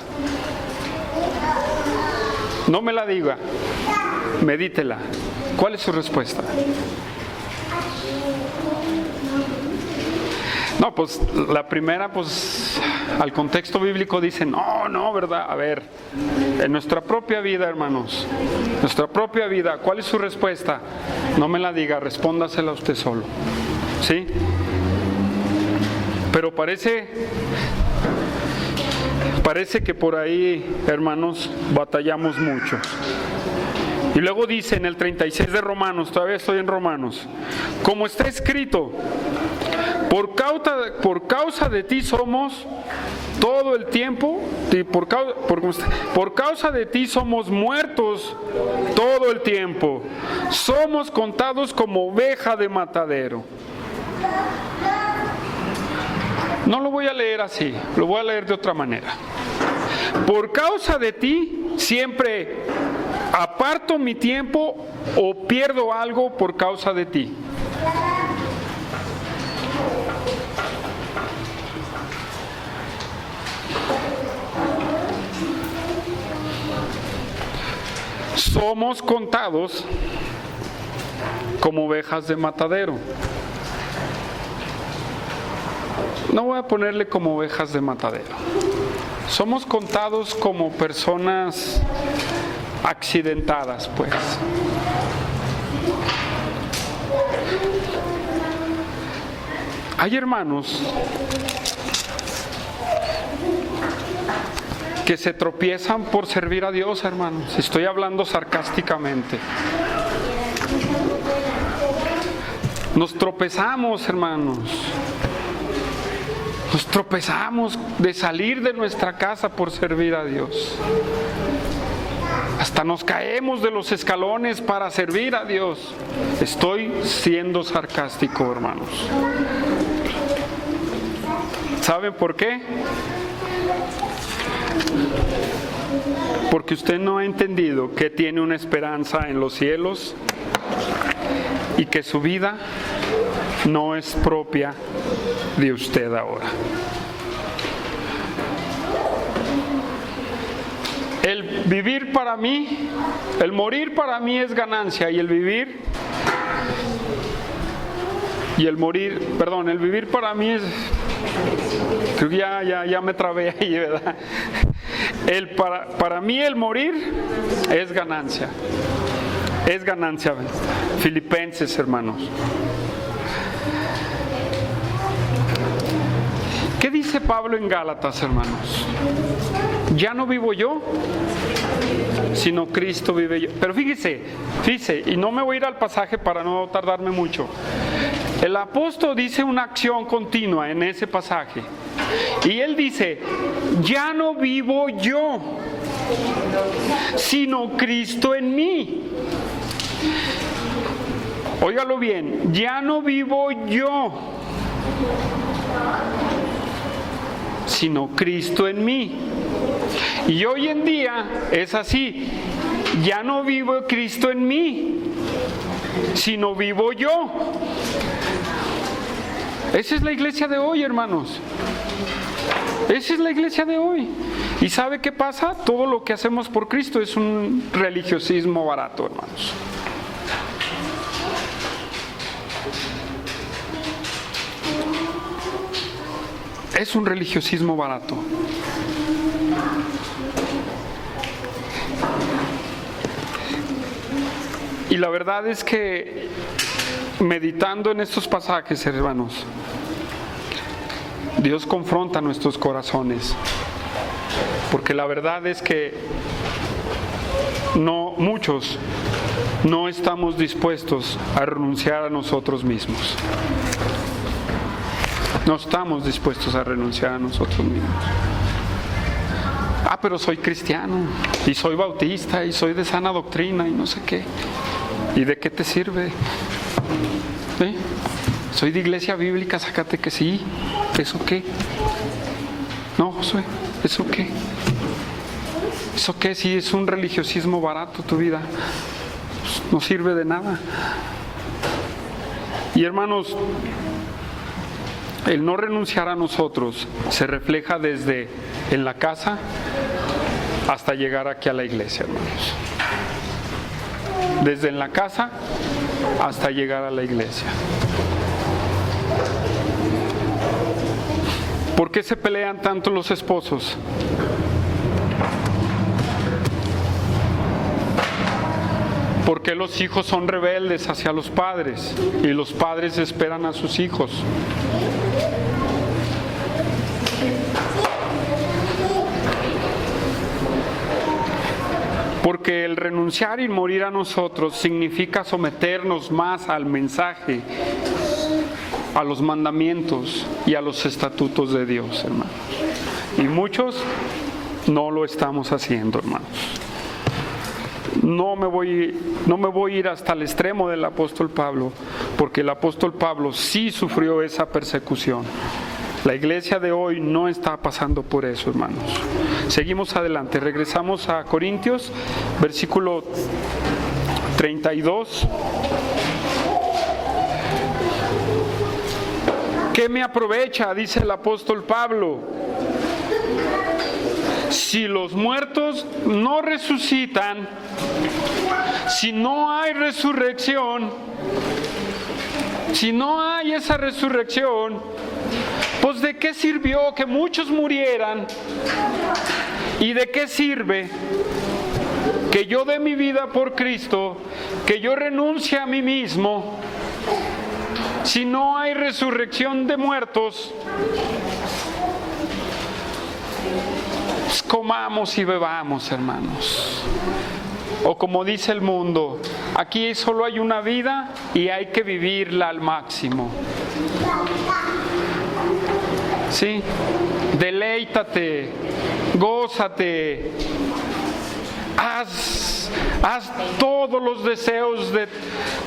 No me la diga, medítela. ¿Cuál es su respuesta? No, pues la primera, pues al contexto bíblico dice, no, ¿verdad? A ver, en nuestra propia vida, hermanos, nuestra propia vida, ¿cuál es su respuesta? No me la diga, respóndasela usted solo, ¿sí? Pero parece que por ahí, hermanos, batallamos mucho. Y luego dice en el 36 de Romanos, todavía estoy en Romanos, como está escrito, por causa de ti somos todo el tiempo, por causa de ti somos muertos todo el tiempo, somos contados como oveja de matadero. No lo voy a leer así, lo voy a leer de otra manera. Por causa de ti siempre aparto mi tiempo o pierdo algo por causa de ti. Somos contados como ovejas de matadero. No voy a ponerle como ovejas de matadero. Somos contados como personas accidentadas, pues. Hay hermanos que se tropiezan por servir a Dios, hermanos. Estoy hablando sarcásticamente. Nos tropezamos, hermanos. Nos tropezamos de salir de nuestra casa por servir a Dios. Hasta nos caemos de los escalones para servir a Dios. Estoy siendo sarcástico, hermanos. ¿Saben por qué? Porque usted no ha entendido que tiene una esperanza en los cielos y que su vida no es propia de usted ahora. El vivir para mí, el morir para mí es ganancia y el vivir para mí es, creo que ya me trabé ahí, ¿verdad? Para mí el morir es ganancia. Es ganancia. Filipenses, hermanos. ¿Qué dice Pablo en Gálatas, hermanos? Ya no vivo yo, sino Cristo vive yo. Pero fíjese, y no me voy a ir al pasaje para no tardarme mucho. El apóstol dice una acción continua en ese pasaje. Y él dice, ya no vivo yo, sino Cristo en mí. Óigalo bien, ya no vivo yo, sino Cristo en mí. Y hoy en día es así, ya no vivo Cristo en mí, sino vivo yo. Esa es la iglesia de hoy, hermanos. Esa es la iglesia de hoy. ¿Y sabe qué pasa? Todo lo que hacemos por Cristo es un religiosismo barato, hermanos. Es un religiosismo barato. Y la verdad es que meditando en estos pasajes, hermanos, Dios confronta nuestros corazones. Porque la verdad es que muchos no estamos dispuestos a renunciar a nosotros mismos. No estamos dispuestos a renunciar a nosotros mismos. Pero soy cristiano, y soy bautista, y soy de sana doctrina, y no sé qué. ¿Y de qué te sirve? Soy de iglesia bíblica, sácate que sí. ¿Eso qué? No, Josué, ¿eso qué? ¿Eso qué? Si es un religiosismo barato tu vida, pues no sirve de nada. Y hermanos, el no renunciar a nosotros se refleja desde en la casa hasta llegar aquí a la iglesia, hermanos. Desde en la casa hasta llegar a la iglesia. ¿Por qué se pelean tanto los esposos? Porque los hijos son rebeldes hacia los padres y los padres esperan a sus hijos. Porque el renunciar y morir a nosotros significa someternos más al mensaje, a los mandamientos y a los estatutos de Dios, hermanos. Y muchos no lo estamos haciendo, hermanos. No me voy a ir hasta el extremo del apóstol Pablo, porque el apóstol Pablo sí sufrió esa persecución. La iglesia de hoy no está pasando por eso, hermanos. Seguimos adelante, regresamos a Corintios, versículo 32. ¿Qué me aprovecha? Dice el apóstol Pablo. Si los muertos no resucitan, si no hay resurrección, si no hay esa resurrección, pues ¿de qué sirvió que muchos murieran? ¿Y de qué sirve que yo dé mi vida por Cristo, que yo renuncie a mí mismo, si no hay resurrección de muertos? Pues comamos y bebamos, hermanos. O como dice el mundo, aquí solo hay una vida y hay que vivirla al máximo. Sí, deleítate, gózate, haz todos los deseos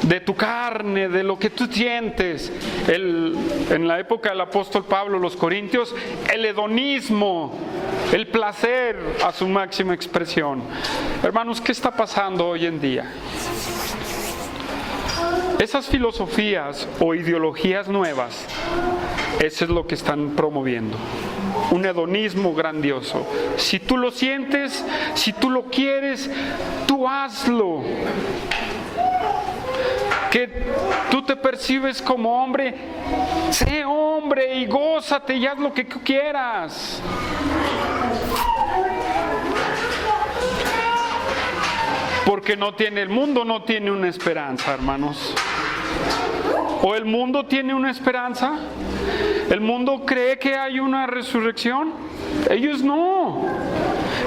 de tu carne, de lo que tú sientes. En la época del apóstol Pablo, los corintios, el hedonismo, el placer a su máxima expresión. Hermanos, ¿qué está pasando hoy en día? Esas filosofías o ideologías nuevas, eso es lo que están promoviendo. Un hedonismo grandioso. Si tú lo sientes, si tú lo quieres, tú hazlo. Que tú te percibes como hombre, sé hombre y gózate y haz lo que tú quieras. Porque el mundo no tiene una esperanza, hermanos. ¿O el mundo tiene una esperanza? ¿El mundo cree que hay una resurrección? Ellos no.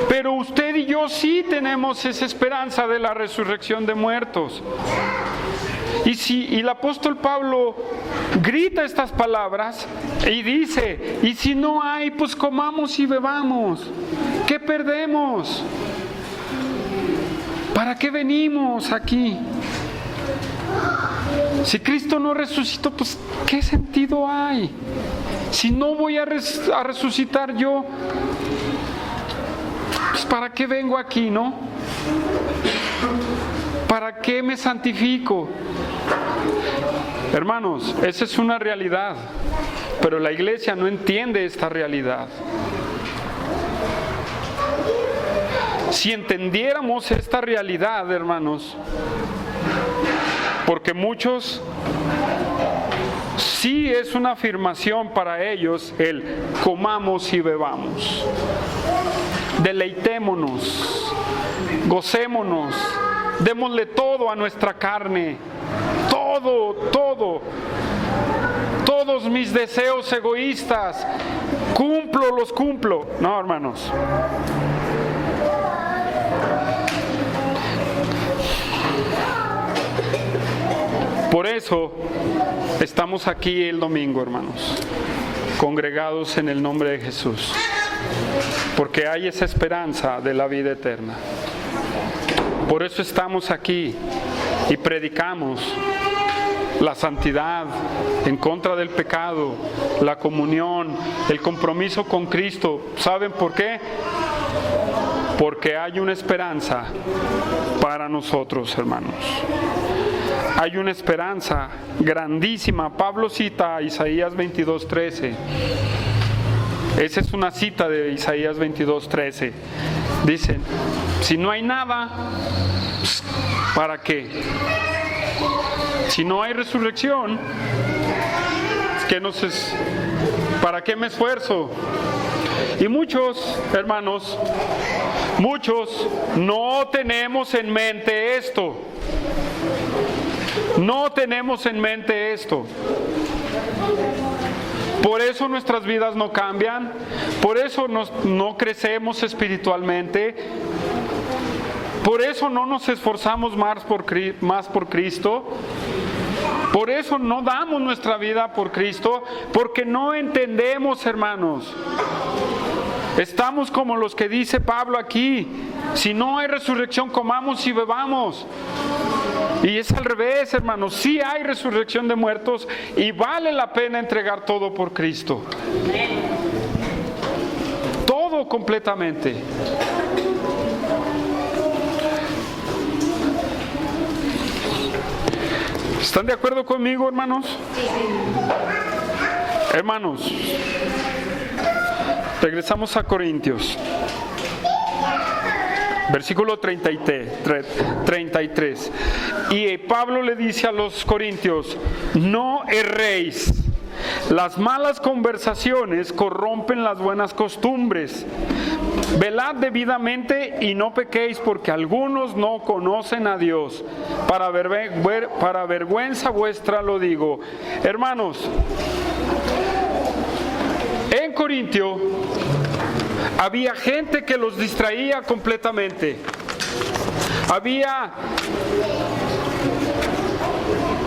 Pero usted y yo sí tenemos esa esperanza de la resurrección de muertos. Y el apóstol Pablo grita estas palabras y dice, y si no hay, pues comamos y bebamos. ¿Qué perdemos? ¿Para qué venimos aquí? Si Cristo no resucitó, pues ¿qué sentido hay? Si no voy a resucitar yo, pues ¿para qué vengo aquí, no? ¿Para qué me santifico? Hermanos, esa es una realidad, pero la iglesia no entiende esta realidad. Si entendiéramos esta realidad, hermanos, porque muchos sí es una afirmación para ellos el comamos y bebamos, deleitémonos, gocémonos, démosle todo a nuestra carne, todo todos mis deseos egoístas, los cumplo. No, hermanos. Por eso estamos aquí el domingo, hermanos, congregados en el nombre de Jesús, porque hay esa esperanza de la vida eterna. Por eso estamos aquí y predicamos la santidad, en contra del pecado, la comunión, el compromiso con Cristo. ¿Saben por qué? Porque hay una esperanza para nosotros, hermanos. Hay una esperanza grandísima. Pablo cita a Isaías 22:13. Esa es una cita de Isaías 22:13. Dicen, si no hay nada, ¿para qué? Si no hay resurrección, ¿para qué me esfuerzo? Y muchos, hermanos, no tenemos en mente esto. No tenemos en mente esto. Por eso nuestras vidas no cambian, por eso no crecemos espiritualmente, por eso no nos esforzamos más por Cristo, por eso no damos nuestra vida por Cristo, porque no entendemos, hermanos. Estamos como los que dice Pablo aquí: si no hay resurrección, comamos y bebamos. Y es al revés, hermanos. Sí hay resurrección de muertos y vale la pena entregar todo por Cristo. Todo completamente. ¿Están de acuerdo conmigo, hermanos? Hermanos, regresamos a Corintios. Versículo 33. Y Pablo le dice a los corintios: no erréis. Las malas conversaciones corrompen las buenas costumbres. Velad debidamente y no pequéis, porque algunos no conocen a Dios. Para vergüenza vuestra lo digo. Hermanos, en Corintio había gente que los distraía completamente. Había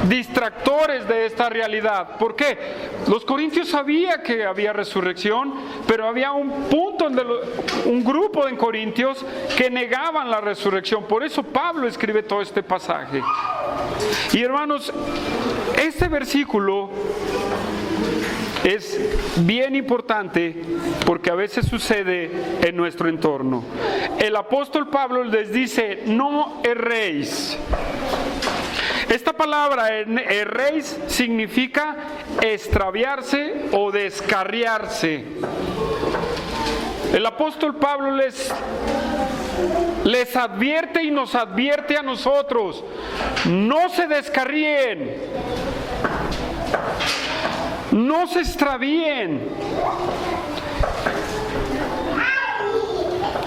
distractores de esta realidad. ¿Por qué? Los corintios sabían que había resurrección, pero había un grupo en Corintios que negaban la resurrección. Por eso Pablo escribe todo este pasaje. Y hermanos, este versículo es bien importante porque a veces sucede en nuestro entorno. El apóstol Pablo les dice: no erréis. Esta palabra erréis significa extraviarse o descarriarse. El apóstol Pablo les advierte y nos advierte a nosotros: no se descarríen, no se extravíen.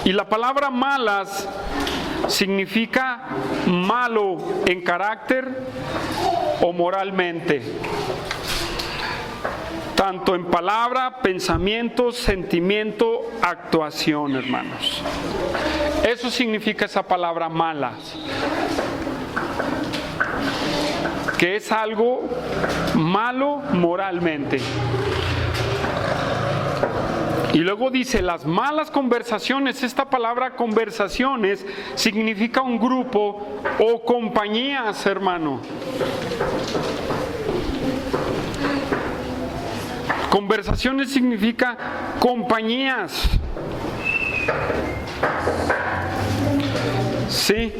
Y la palabra malas significa malo en carácter o moralmente, tanto en palabra, pensamiento, sentimiento, actuación, hermanos. Eso significa esa palabra malas, que es algo malo moralmente. Y luego dice las malas conversaciones. Esta palabra conversaciones significa un grupo o compañías, hermano. Conversaciones significa compañías. Sí.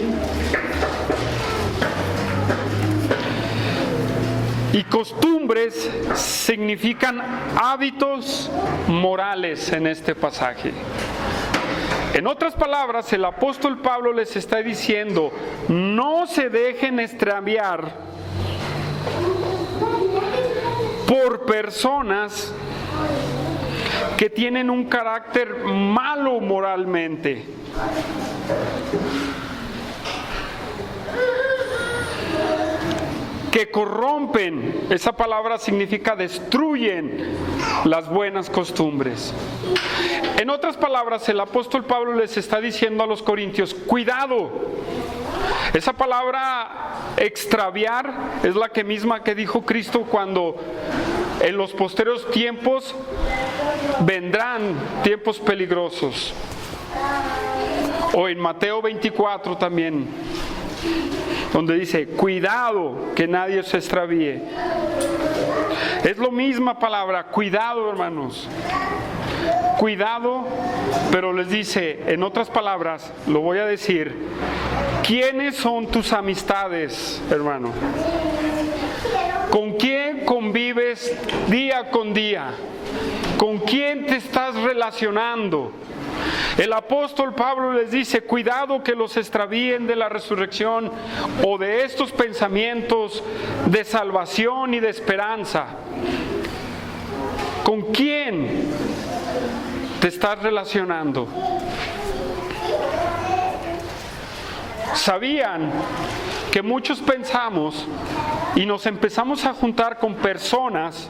Y costumbres significan hábitos morales en este pasaje. En otras palabras, el apóstol Pablo les está diciendo: no se dejen extraviar por personas que tienen un carácter malo moralmente. que corrompen. Esa palabra significa destruyen las buenas costumbres. En otras palabras, el apóstol Pablo les está diciendo a los corintios, cuidado. Esa palabra extraviar es la misma que dijo Cristo cuando en los posteriores tiempos vendrán tiempos peligrosos. O en Mateo 24 también, donde dice, cuidado que nadie se extravíe. Es la misma palabra, cuidado, hermanos. Cuidado, pero les dice, en otras palabras, lo voy a decir, ¿quiénes son tus amistades, hermano? ¿Con quién convives día con día? ¿Con quién te estás relacionando? El apóstol Pablo les dice, cuidado que los extravíen de la resurrección o de estos pensamientos de salvación y de esperanza. ¿Con quién te estás relacionando? ¿Sabían que muchos pensamos y nos empezamos a juntar con personas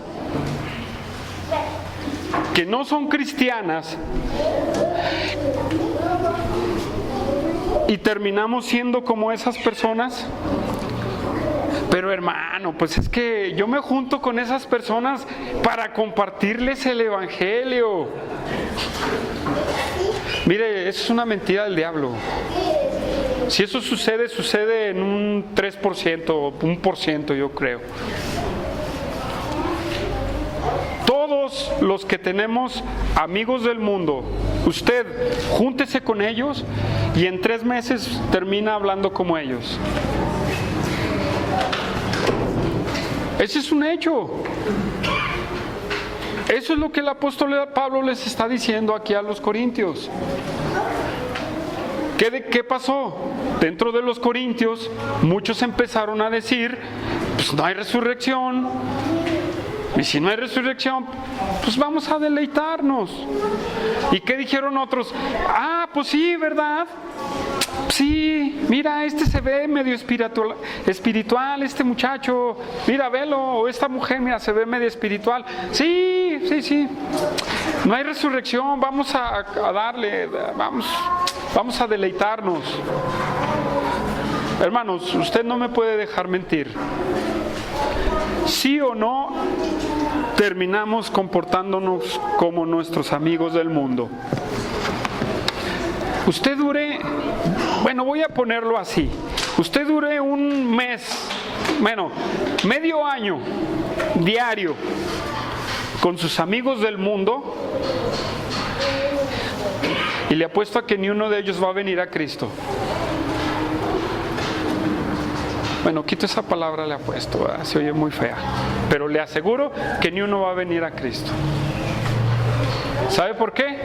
que no son cristianas y terminamos siendo como esas personas? Pero hermano, pues es que yo me junto con esas personas para compartirles el evangelio. Mire, eso es una mentira del diablo. Si eso sucede, sucede en un 3% o 1%, yo creo. Todos los que tenemos amigos del mundo, usted júntese con ellos y en 3 meses termina hablando como ellos. Ese es un hecho. Eso es lo que el apóstol Pablo les está diciendo aquí a los corintios. ¿Qué pasó? Dentro de los corintios, muchos empezaron a decir, pues no hay resurrección. Y si no hay resurrección, pues vamos a deleitarnos. ¿Y qué dijeron otros? Ah, pues sí, ¿verdad? Sí, mira, este se ve medio espiritual, este muchacho, mira, velo, o esta mujer, mira, se ve medio espiritual. Sí, no hay resurrección, vamos a darle, vamos a deleitarnos. Hermanos, usted no me puede dejar mentir. Sí o no, terminamos comportándonos como nuestros amigos del mundo. Usted dure, voy a ponerlo así, usted dure un mes, medio año diario con sus amigos del mundo y le apuesto a que ni uno de ellos va a venir a Cristo. Quito esa palabra, le apuesto, ¿verdad? Se oye muy fea, pero le aseguro que ni uno va a venir a Cristo. ¿Sabe por qué?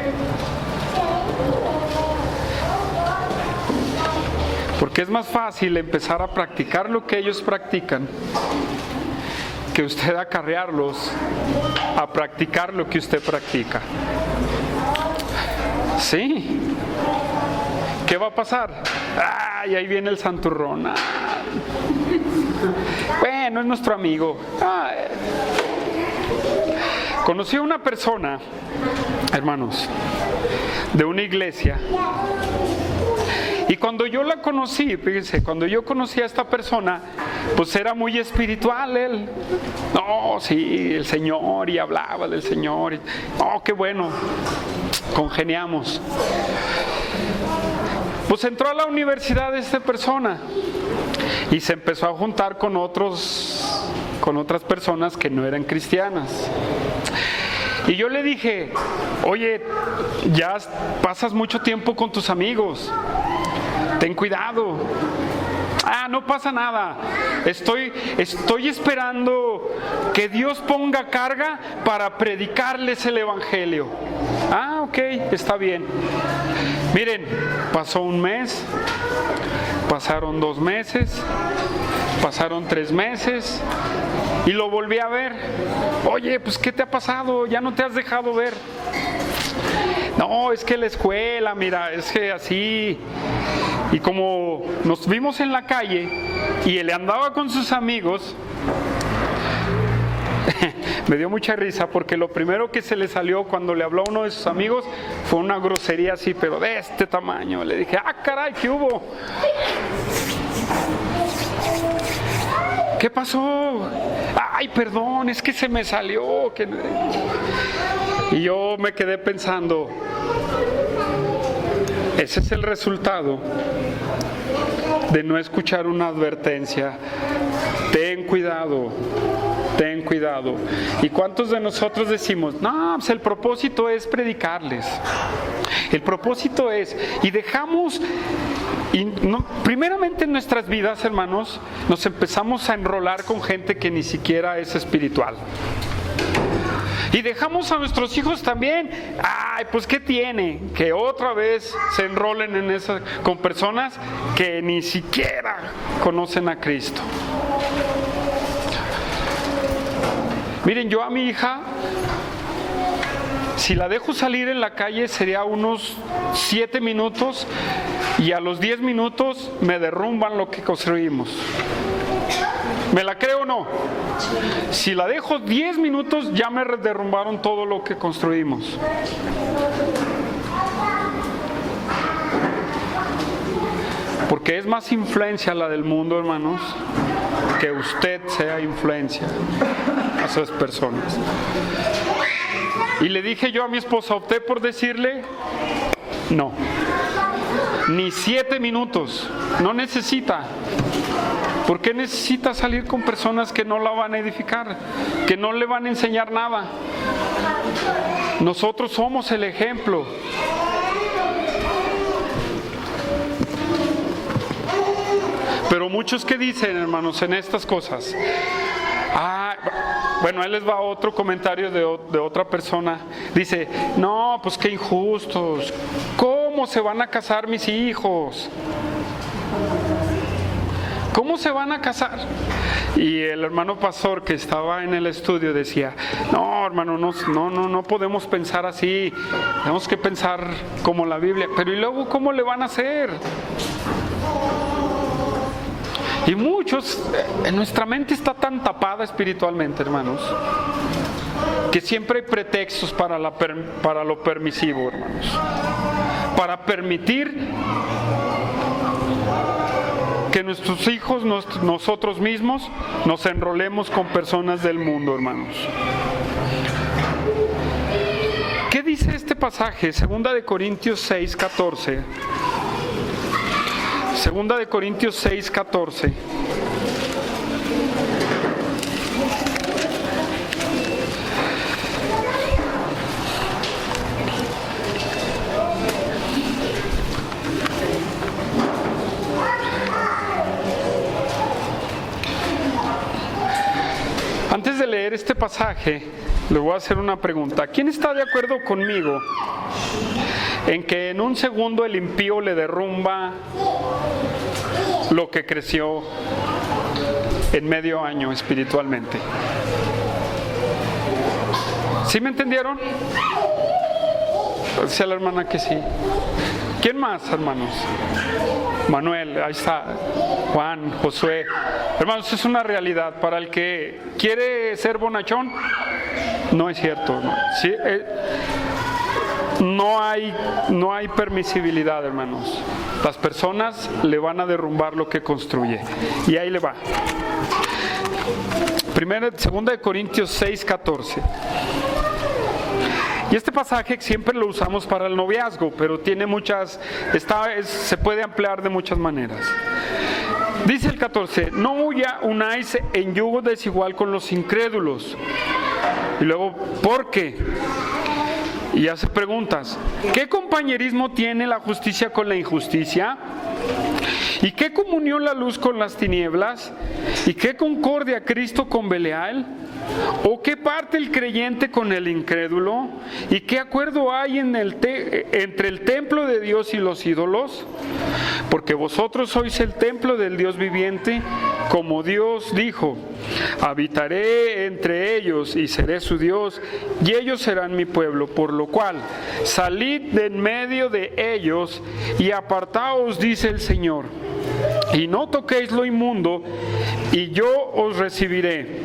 Porque es más fácil empezar a practicar lo que ellos practican que usted acarrearlos a practicar lo que usted practica. ¿Sí? ¿Qué va a pasar? ¡Ay, ahí viene el santurrón! ¡Ay! Bueno, es nuestro amigo. ¡Ay! Conocí a una persona, hermanos, de una iglesia. Y cuando yo la conocí, fíjense, cuando yo conocí a esta persona, pues era muy espiritual él. No, sí, el Señor, y hablaba del Señor. No, qué bueno, congeniamos. Pues entró a la universidad esta persona y se empezó a juntar con otras personas que no eran cristianas. Y yo le dije, oye, ya pasas mucho tiempo con tus amigos, ten cuidado. Ah, no pasa nada, estoy esperando que Dios ponga carga para predicarles el evangelio. Ah, ok, está bien. Miren, pasó un mes, pasaron 2 meses, pasaron 3 meses y lo volví a ver. Oye, pues ¿qué te ha pasado? Ya no te has dejado ver. No, es que la escuela, mira, es que así. Y como nos vimos en la calle y él andaba con sus amigos, Me dio mucha risa porque lo primero que se le salió cuando le habló a uno de sus amigos fue una grosería así, pero de este tamaño. Le dije, caray, ¿qué hubo? ¿Qué pasó? Ay, perdón, es que se me salió. Y yo me quedé pensando, ese es el resultado de no escuchar una advertencia. Ten cuidado. Ten cuidado. ¿Y cuántos de nosotros decimos, no, pues el propósito es predicarles? El propósito es, y dejamos, primeramente en nuestras vidas, hermanos, nos empezamos a enrolar con gente que ni siquiera es espiritual. Y dejamos a nuestros hijos también, pues ¿qué tiene? Que otra vez se enrolen con personas que ni siquiera conocen a Cristo. Miren, yo a mi hija, si la dejo salir en la calle sería unos 7 minutos y a los 10 minutos me derrumban lo que construimos. ¿Me la creo o no? Si la dejo 10 minutos ya me derrumbaron todo lo que construimos. Porque es más influencia la del mundo, hermanos, que usted sea influencia a esas personas. Y le dije yo a mi esposa, opté por decirle, no, ni 7 minutos, no necesita. ¿Por qué necesita salir con personas que no la van a edificar, que no le van a enseñar nada? Nosotros somos el ejemplo. Pero muchos que dicen, hermanos, en estas cosas, bueno, ahí les va otro comentario de otra persona. Dice, no, pues qué injustos. ¿Cómo se van a casar mis hijos? ¿Cómo se van a casar? Y el hermano pastor que estaba en el estudio decía, no, hermano, no podemos pensar así. Tenemos que pensar como la Biblia. Pero ¿y luego cómo le van a hacer? Y muchos, en nuestra mente está tan tapada espiritualmente, hermanos, que siempre hay pretextos para lo permisivo, hermanos. Para permitir que nuestros hijos, nosotros mismos, nos enrolemos con personas del mundo, hermanos. ¿Qué dice este pasaje? 2 de Corintios 6, 14. 2 de Corintios 6, 14. Antes de leer este pasaje, le voy a hacer una pregunta. ¿Quién está de acuerdo conmigo en que en un segundo el impío le derrumba lo que creció en medio año espiritualmente? ¿Sí me entendieron? Dice la hermana que sí. ¿Quién más, hermanos? Manuel, ahí está. Juan, Josué. Hermanos, es una realidad. Para el que quiere ser bonachón, no es cierto. No, ¿sí? No hay permisibilidad, hermanos. Las personas le van a derrumbar lo que construye. Y ahí le va. 2 de Corintios 6, 14. Y este pasaje siempre lo usamos para el noviazgo, pero tiene se puede ampliar de muchas maneras. Dice el 14, no unáis en yugo desigual con los incrédulos. Y luego, ¿por qué? Y hace preguntas. ¿Qué compañerismo tiene la justicia con la injusticia? ¿Y qué comunión la luz con las tinieblas? ¿Y qué concordia Cristo con Belial? ¿O qué parte el creyente con el incrédulo? ¿Y qué acuerdo hay entre el templo de Dios y los ídolos? Porque vosotros sois el templo del Dios viviente, como Dios dijo, habitaré entre ellos y seré su Dios, y ellos serán mi pueblo. Por lo cual, salid de en medio de ellos y apartaos, dice el Señor, y no toquéis lo inmundo, y yo os recibiré,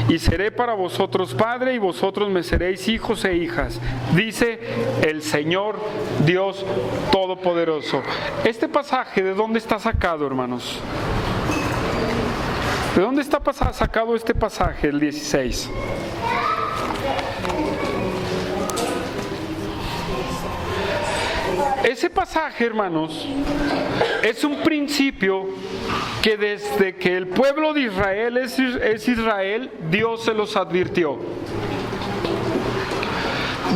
y seré para vosotros padre, y vosotros me seréis hijos e hijas, dice el Señor Dios Todopoderoso. Este pasaje, ¿de dónde está sacado, hermanos? ¿De dónde está sacado este pasaje, el 16? Ese pasaje, hermanos, es un principio que desde que el pueblo de Israel es Israel, Dios se los advirtió.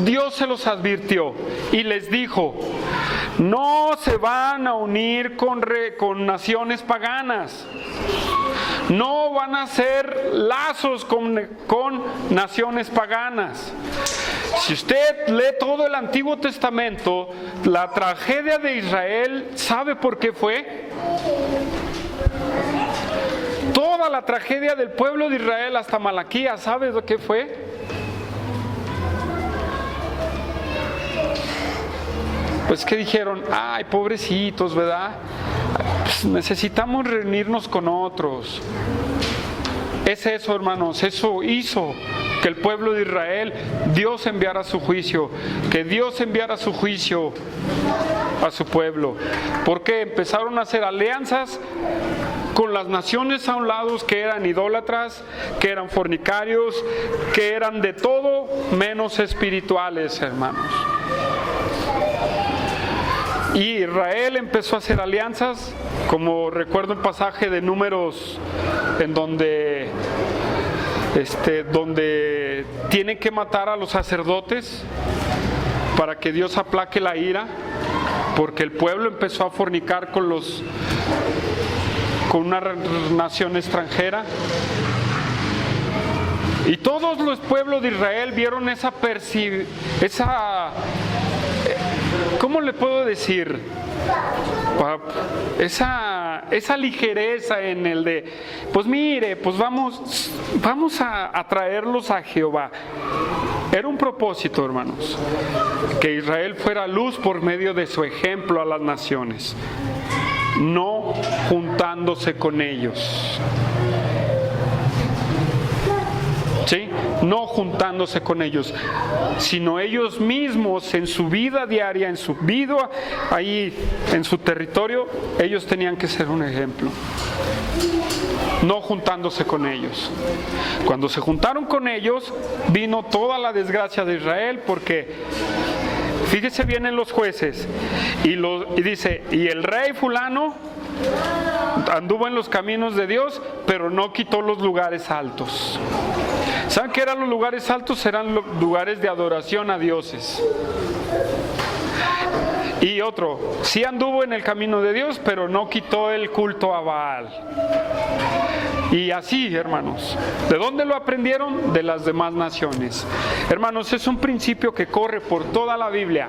Dios se los advirtió y les dijo: no se van a unir con naciones paganas. No van a hacer lazos con naciones paganas. Si usted lee todo el Antiguo Testamento, la tragedia de Israel, ¿sabe por qué fue? Toda la tragedia del pueblo de Israel hasta Malaquías, ¿sabe de qué fue? Pues que dijeron: ay, pobrecitos, ¿verdad? Pues necesitamos reunirnos con otros. Es eso, hermanos, eso hizo que el pueblo de Israel, Dios enviara su juicio, que Dios enviara su juicio a su pueblo, porque empezaron a hacer alianzas con las naciones a un lado que eran idólatras, que eran fornicarios, que eran de todo menos espirituales, hermanos. Y Israel empezó a hacer alianzas, como recuerdo el pasaje de Números, en donde tienen que matar a los sacerdotes para que Dios aplaque la ira, porque el pueblo empezó a fornicar con una nación extranjera. Y todos los pueblos de Israel vieron esa ¿cómo le puedo decir? Esa ligereza en el de, pues mire, pues vamos a traerlos a Jehová. Era un propósito, hermanos, que Israel fuera luz por medio de su ejemplo a las naciones, no juntándose con ellos. ¿Sí? No juntándose con ellos, sino ellos mismos en su vida diaria, en su vida, ahí en su territorio, ellos tenían que ser un ejemplo. No juntándose con ellos. Cuando se juntaron con ellos, vino toda la desgracia de Israel, porque fíjese bien en los jueces, y dice: y el rey fulano anduvo en los caminos de Dios, pero no quitó los lugares altos. ¿Saben qué eran los lugares altos? Eran lugares de adoración a dioses. Y otro, sí anduvo en el camino de Dios, pero no quitó el culto a Baal. Y así, hermanos, ¿de dónde lo aprendieron? De las demás naciones. Hermanos, es un principio que corre por toda la Biblia.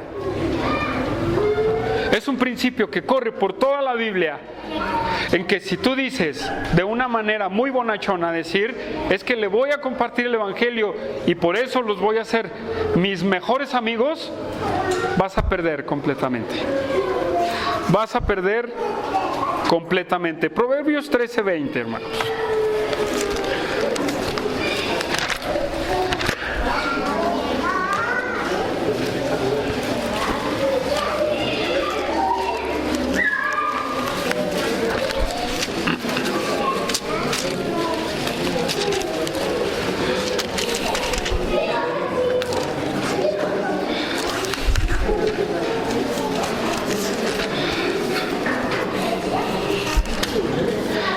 Es un principio que corre por toda la Biblia, en que si tú dices de una manera muy bonachona, decir: es que le voy a compartir el Evangelio y por eso los voy a hacer mis mejores amigos, vas a perder completamente. Vas a perder completamente. Proverbios 13:20, hermanos.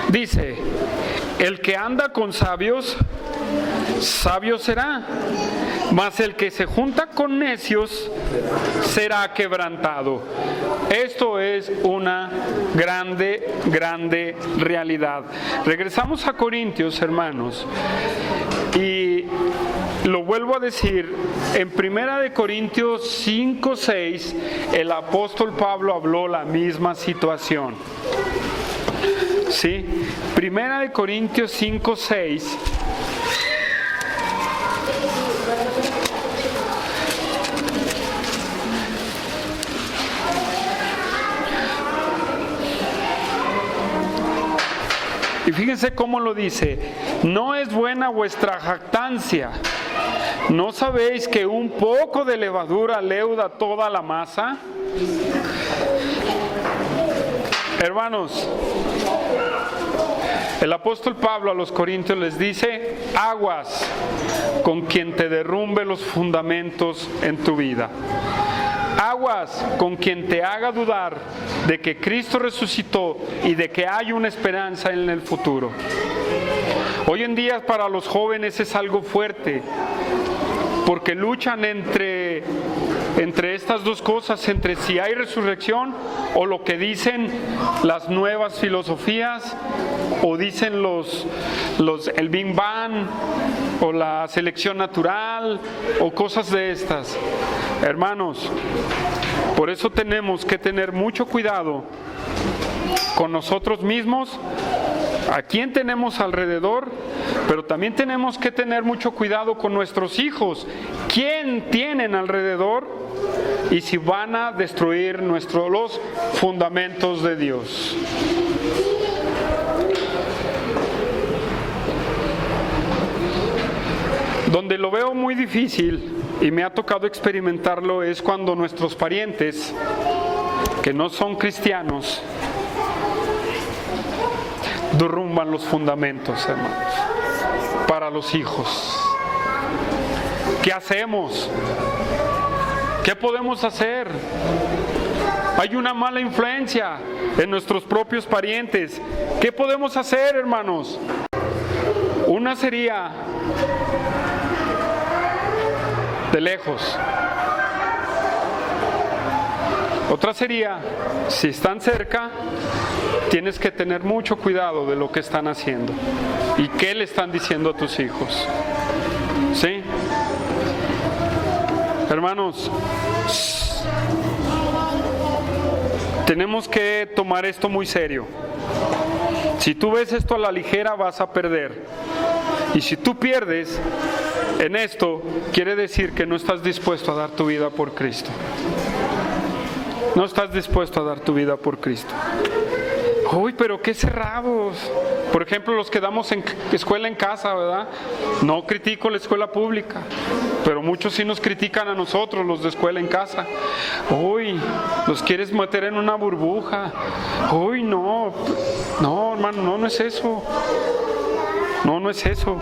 Dice: el que anda con sabios, sabio será, mas el que se junta con necios será quebrantado. Esto es una grande realidad. Regresamos a Corintios, hermanos, y lo vuelvo a decir, en 1 Corintios 5:6, el apóstol Pablo habló la misma situación. ¿Sí? 1 Corintios 5:6. Y fíjense cómo lo dice: no es buena vuestra jactancia. ¿No sabéis que un poco de levadura leuda toda la masa? Hermanos, el apóstol Pablo a los Corintios les dice: aguas con quien te derrumbe los fundamentos en tu vida. Aguas con quien te haga dudar de que Cristo resucitó y de que hay una esperanza en el futuro. Hoy en día para los jóvenes es algo fuerte, porque luchan entre estas dos cosas, entre si hay resurrección o lo que dicen las nuevas filosofías, o dicen el Big Bang o la selección natural o cosas de estas. Hermanos, por eso tenemos que tener mucho cuidado con nosotros mismos, a quién tenemos alrededor, pero también tenemos que tener mucho cuidado con nuestros hijos, quién tienen alrededor y si van a destruir los fundamentos de Dios. Donde lo veo muy difícil y me ha tocado experimentarlo es cuando nuestros parientes, que no son cristianos, derrumban los fundamentos, hermanos, para los hijos. ¿Qué hacemos? ¿Qué podemos hacer? Hay una mala influencia en nuestros propios parientes. ¿Qué podemos hacer, hermanos? Una sería de lejos. Otra sería, si están cerca, tienes que tener mucho cuidado de lo que están haciendo y qué le están diciendo a tus hijos. ¿Sí? Hermanos, tenemos que tomar esto muy serio. Si tú ves esto a la ligera, vas a perder. Y si tú pierdes en esto, quiere decir que no estás dispuesto a dar tu vida por Cristo. No estás dispuesto a dar tu vida por Cristo. Uy, pero qué cerrados. Por ejemplo, los que damos en escuela en casa, ¿verdad? No critico la escuela pública, pero muchos sí nos critican a nosotros, los de escuela en casa. Uy, los quieres meter en una burbuja. Uy, no, hermano, no es eso. No es eso.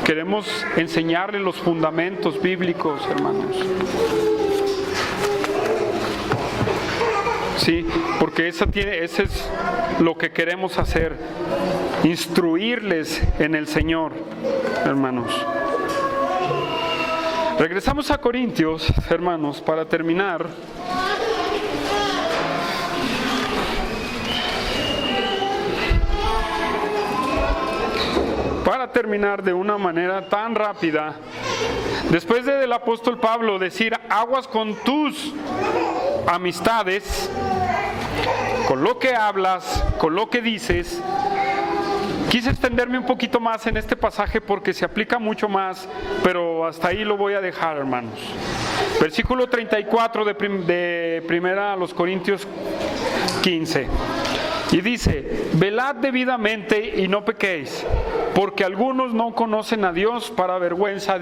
Queremos enseñarle los fundamentos bíblicos, hermanos. Sí, porque ese es lo que queremos hacer, instruirles en el Señor, hermanos. Regresamos a Corintios, hermanos, para terminar. Para terminar de una manera tan rápida, después del apóstol Pablo decir aguas con tus amistades, con lo que hablas, con lo que dices, quise extenderme un poquito más en este pasaje porque se aplica mucho más, pero hasta ahí lo voy a dejar, hermanos. Versículo 34 de primera a los Corintios 15. Y dice: velad debidamente y no pequéis, porque algunos no conocen a Dios, para vergüenza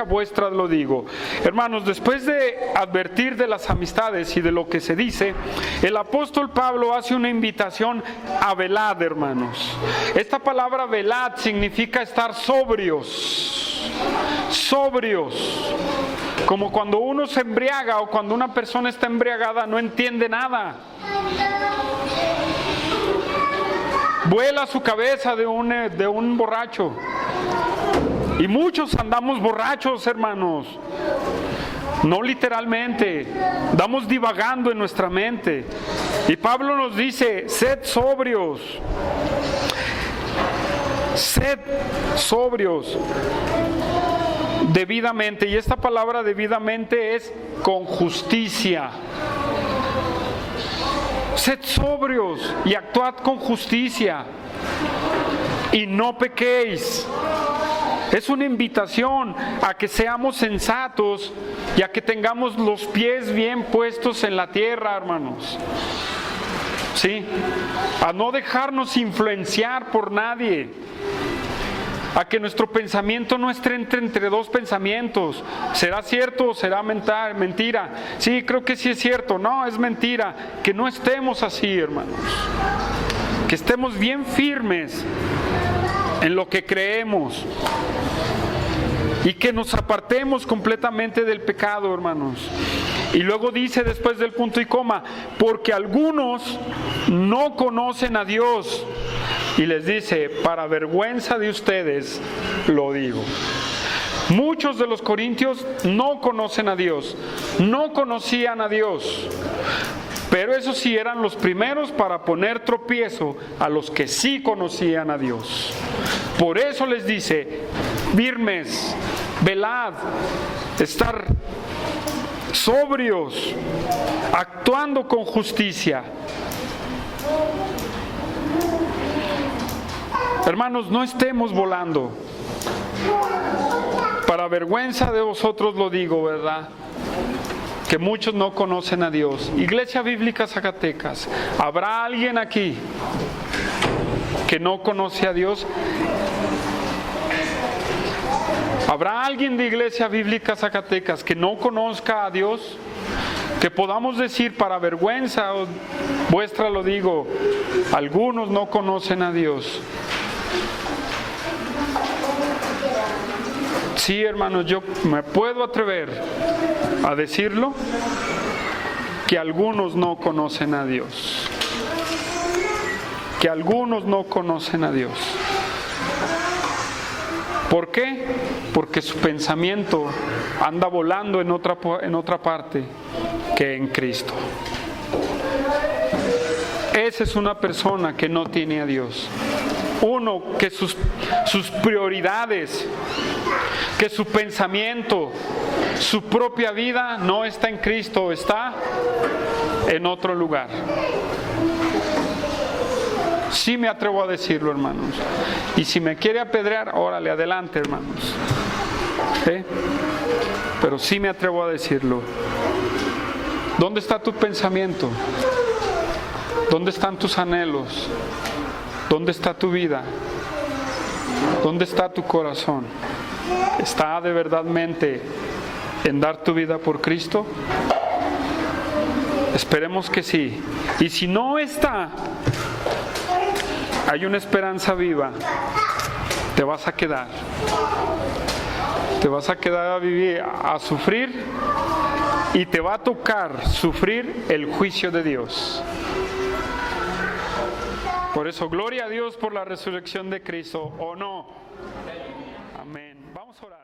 vuestra lo digo. Hermanos, después de advertir de las amistades y de lo que se dice, el apóstol Pablo hace una invitación a velad, hermanos. Esta palabra velad significa estar sobrios. Sobrios. Como cuando uno se embriaga o cuando una persona está embriagada, no entiende nada. Vuela su cabeza de un borracho. Y muchos andamos borrachos, hermanos. No literalmente. Andamos divagando en nuestra mente. Y Pablo nos dice: sed sobrios. Sed sobrios. Debidamente. Y esta palabra debidamente es con justicia. Sed sobrios y actuad con justicia y no pequéis. Es una invitación a que seamos sensatos y a que tengamos los pies bien puestos en la tierra, hermanos. ¿sí? A no dejarnos influenciar por nadie, a que nuestro pensamiento no esté entre dos pensamientos. ¿Será cierto o será mentira? Sí, creo que sí es cierto. No, es mentira. Que no estemos así, hermanos. Que estemos bien firmes en lo que creemos y que nos apartemos completamente del pecado, hermanos. Y luego dice después del punto y coma, porque algunos no conocen a Dios. Y les dice, para vergüenza de ustedes lo digo. Muchos de los corintios no conocen a Dios, no conocían a Dios. Pero esos sí eran los primeros para poner tropiezo a los que sí conocían a Dios. Por eso les dice, firmes, velad, estar sobrios, actuando con justicia. Hermanos, no estemos volando. Para vergüenza de vosotros lo digo, ¿verdad? Que muchos no conocen a Dios. Iglesia Bíblica Zacatecas, ¿habrá alguien aquí que no conoce a Dios? ¿Habrá alguien de Iglesia Bíblica Zacatecas que no conozca a Dios? Que podamos decir, para vergüenza vuestra lo digo, algunos no conocen a Dios. Sí, hermanos, yo me puedo atrever a decirlo, que algunos no conocen a Dios. Que algunos no conocen a Dios. ¿Por qué? Porque su pensamiento anda volando en otra parte que en Cristo. Esa es una persona que no tiene a Dios. Uno, que sus prioridades, que su pensamiento, su propia vida no está en Cristo, está en otro lugar. Sí me atrevo a decirlo, hermanos. Y si me quiere apedrear, órale, adelante, hermanos. ¿Sí? Pero sí me atrevo a decirlo. ¿Dónde está tu pensamiento? ¿Dónde están tus anhelos? ¿Dónde está tu vida? ¿Dónde está tu corazón? ¿Está de verdadmente en dar tu vida por Cristo? Esperemos que sí. Y si no está, hay una esperanza viva. Te vas a quedar. Te vas a quedar a vivir, a sufrir, y te va a tocar sufrir el juicio de Dios. Por eso, gloria a Dios por la resurrección de Cristo, ¿o no? Amén. Vamos a orar.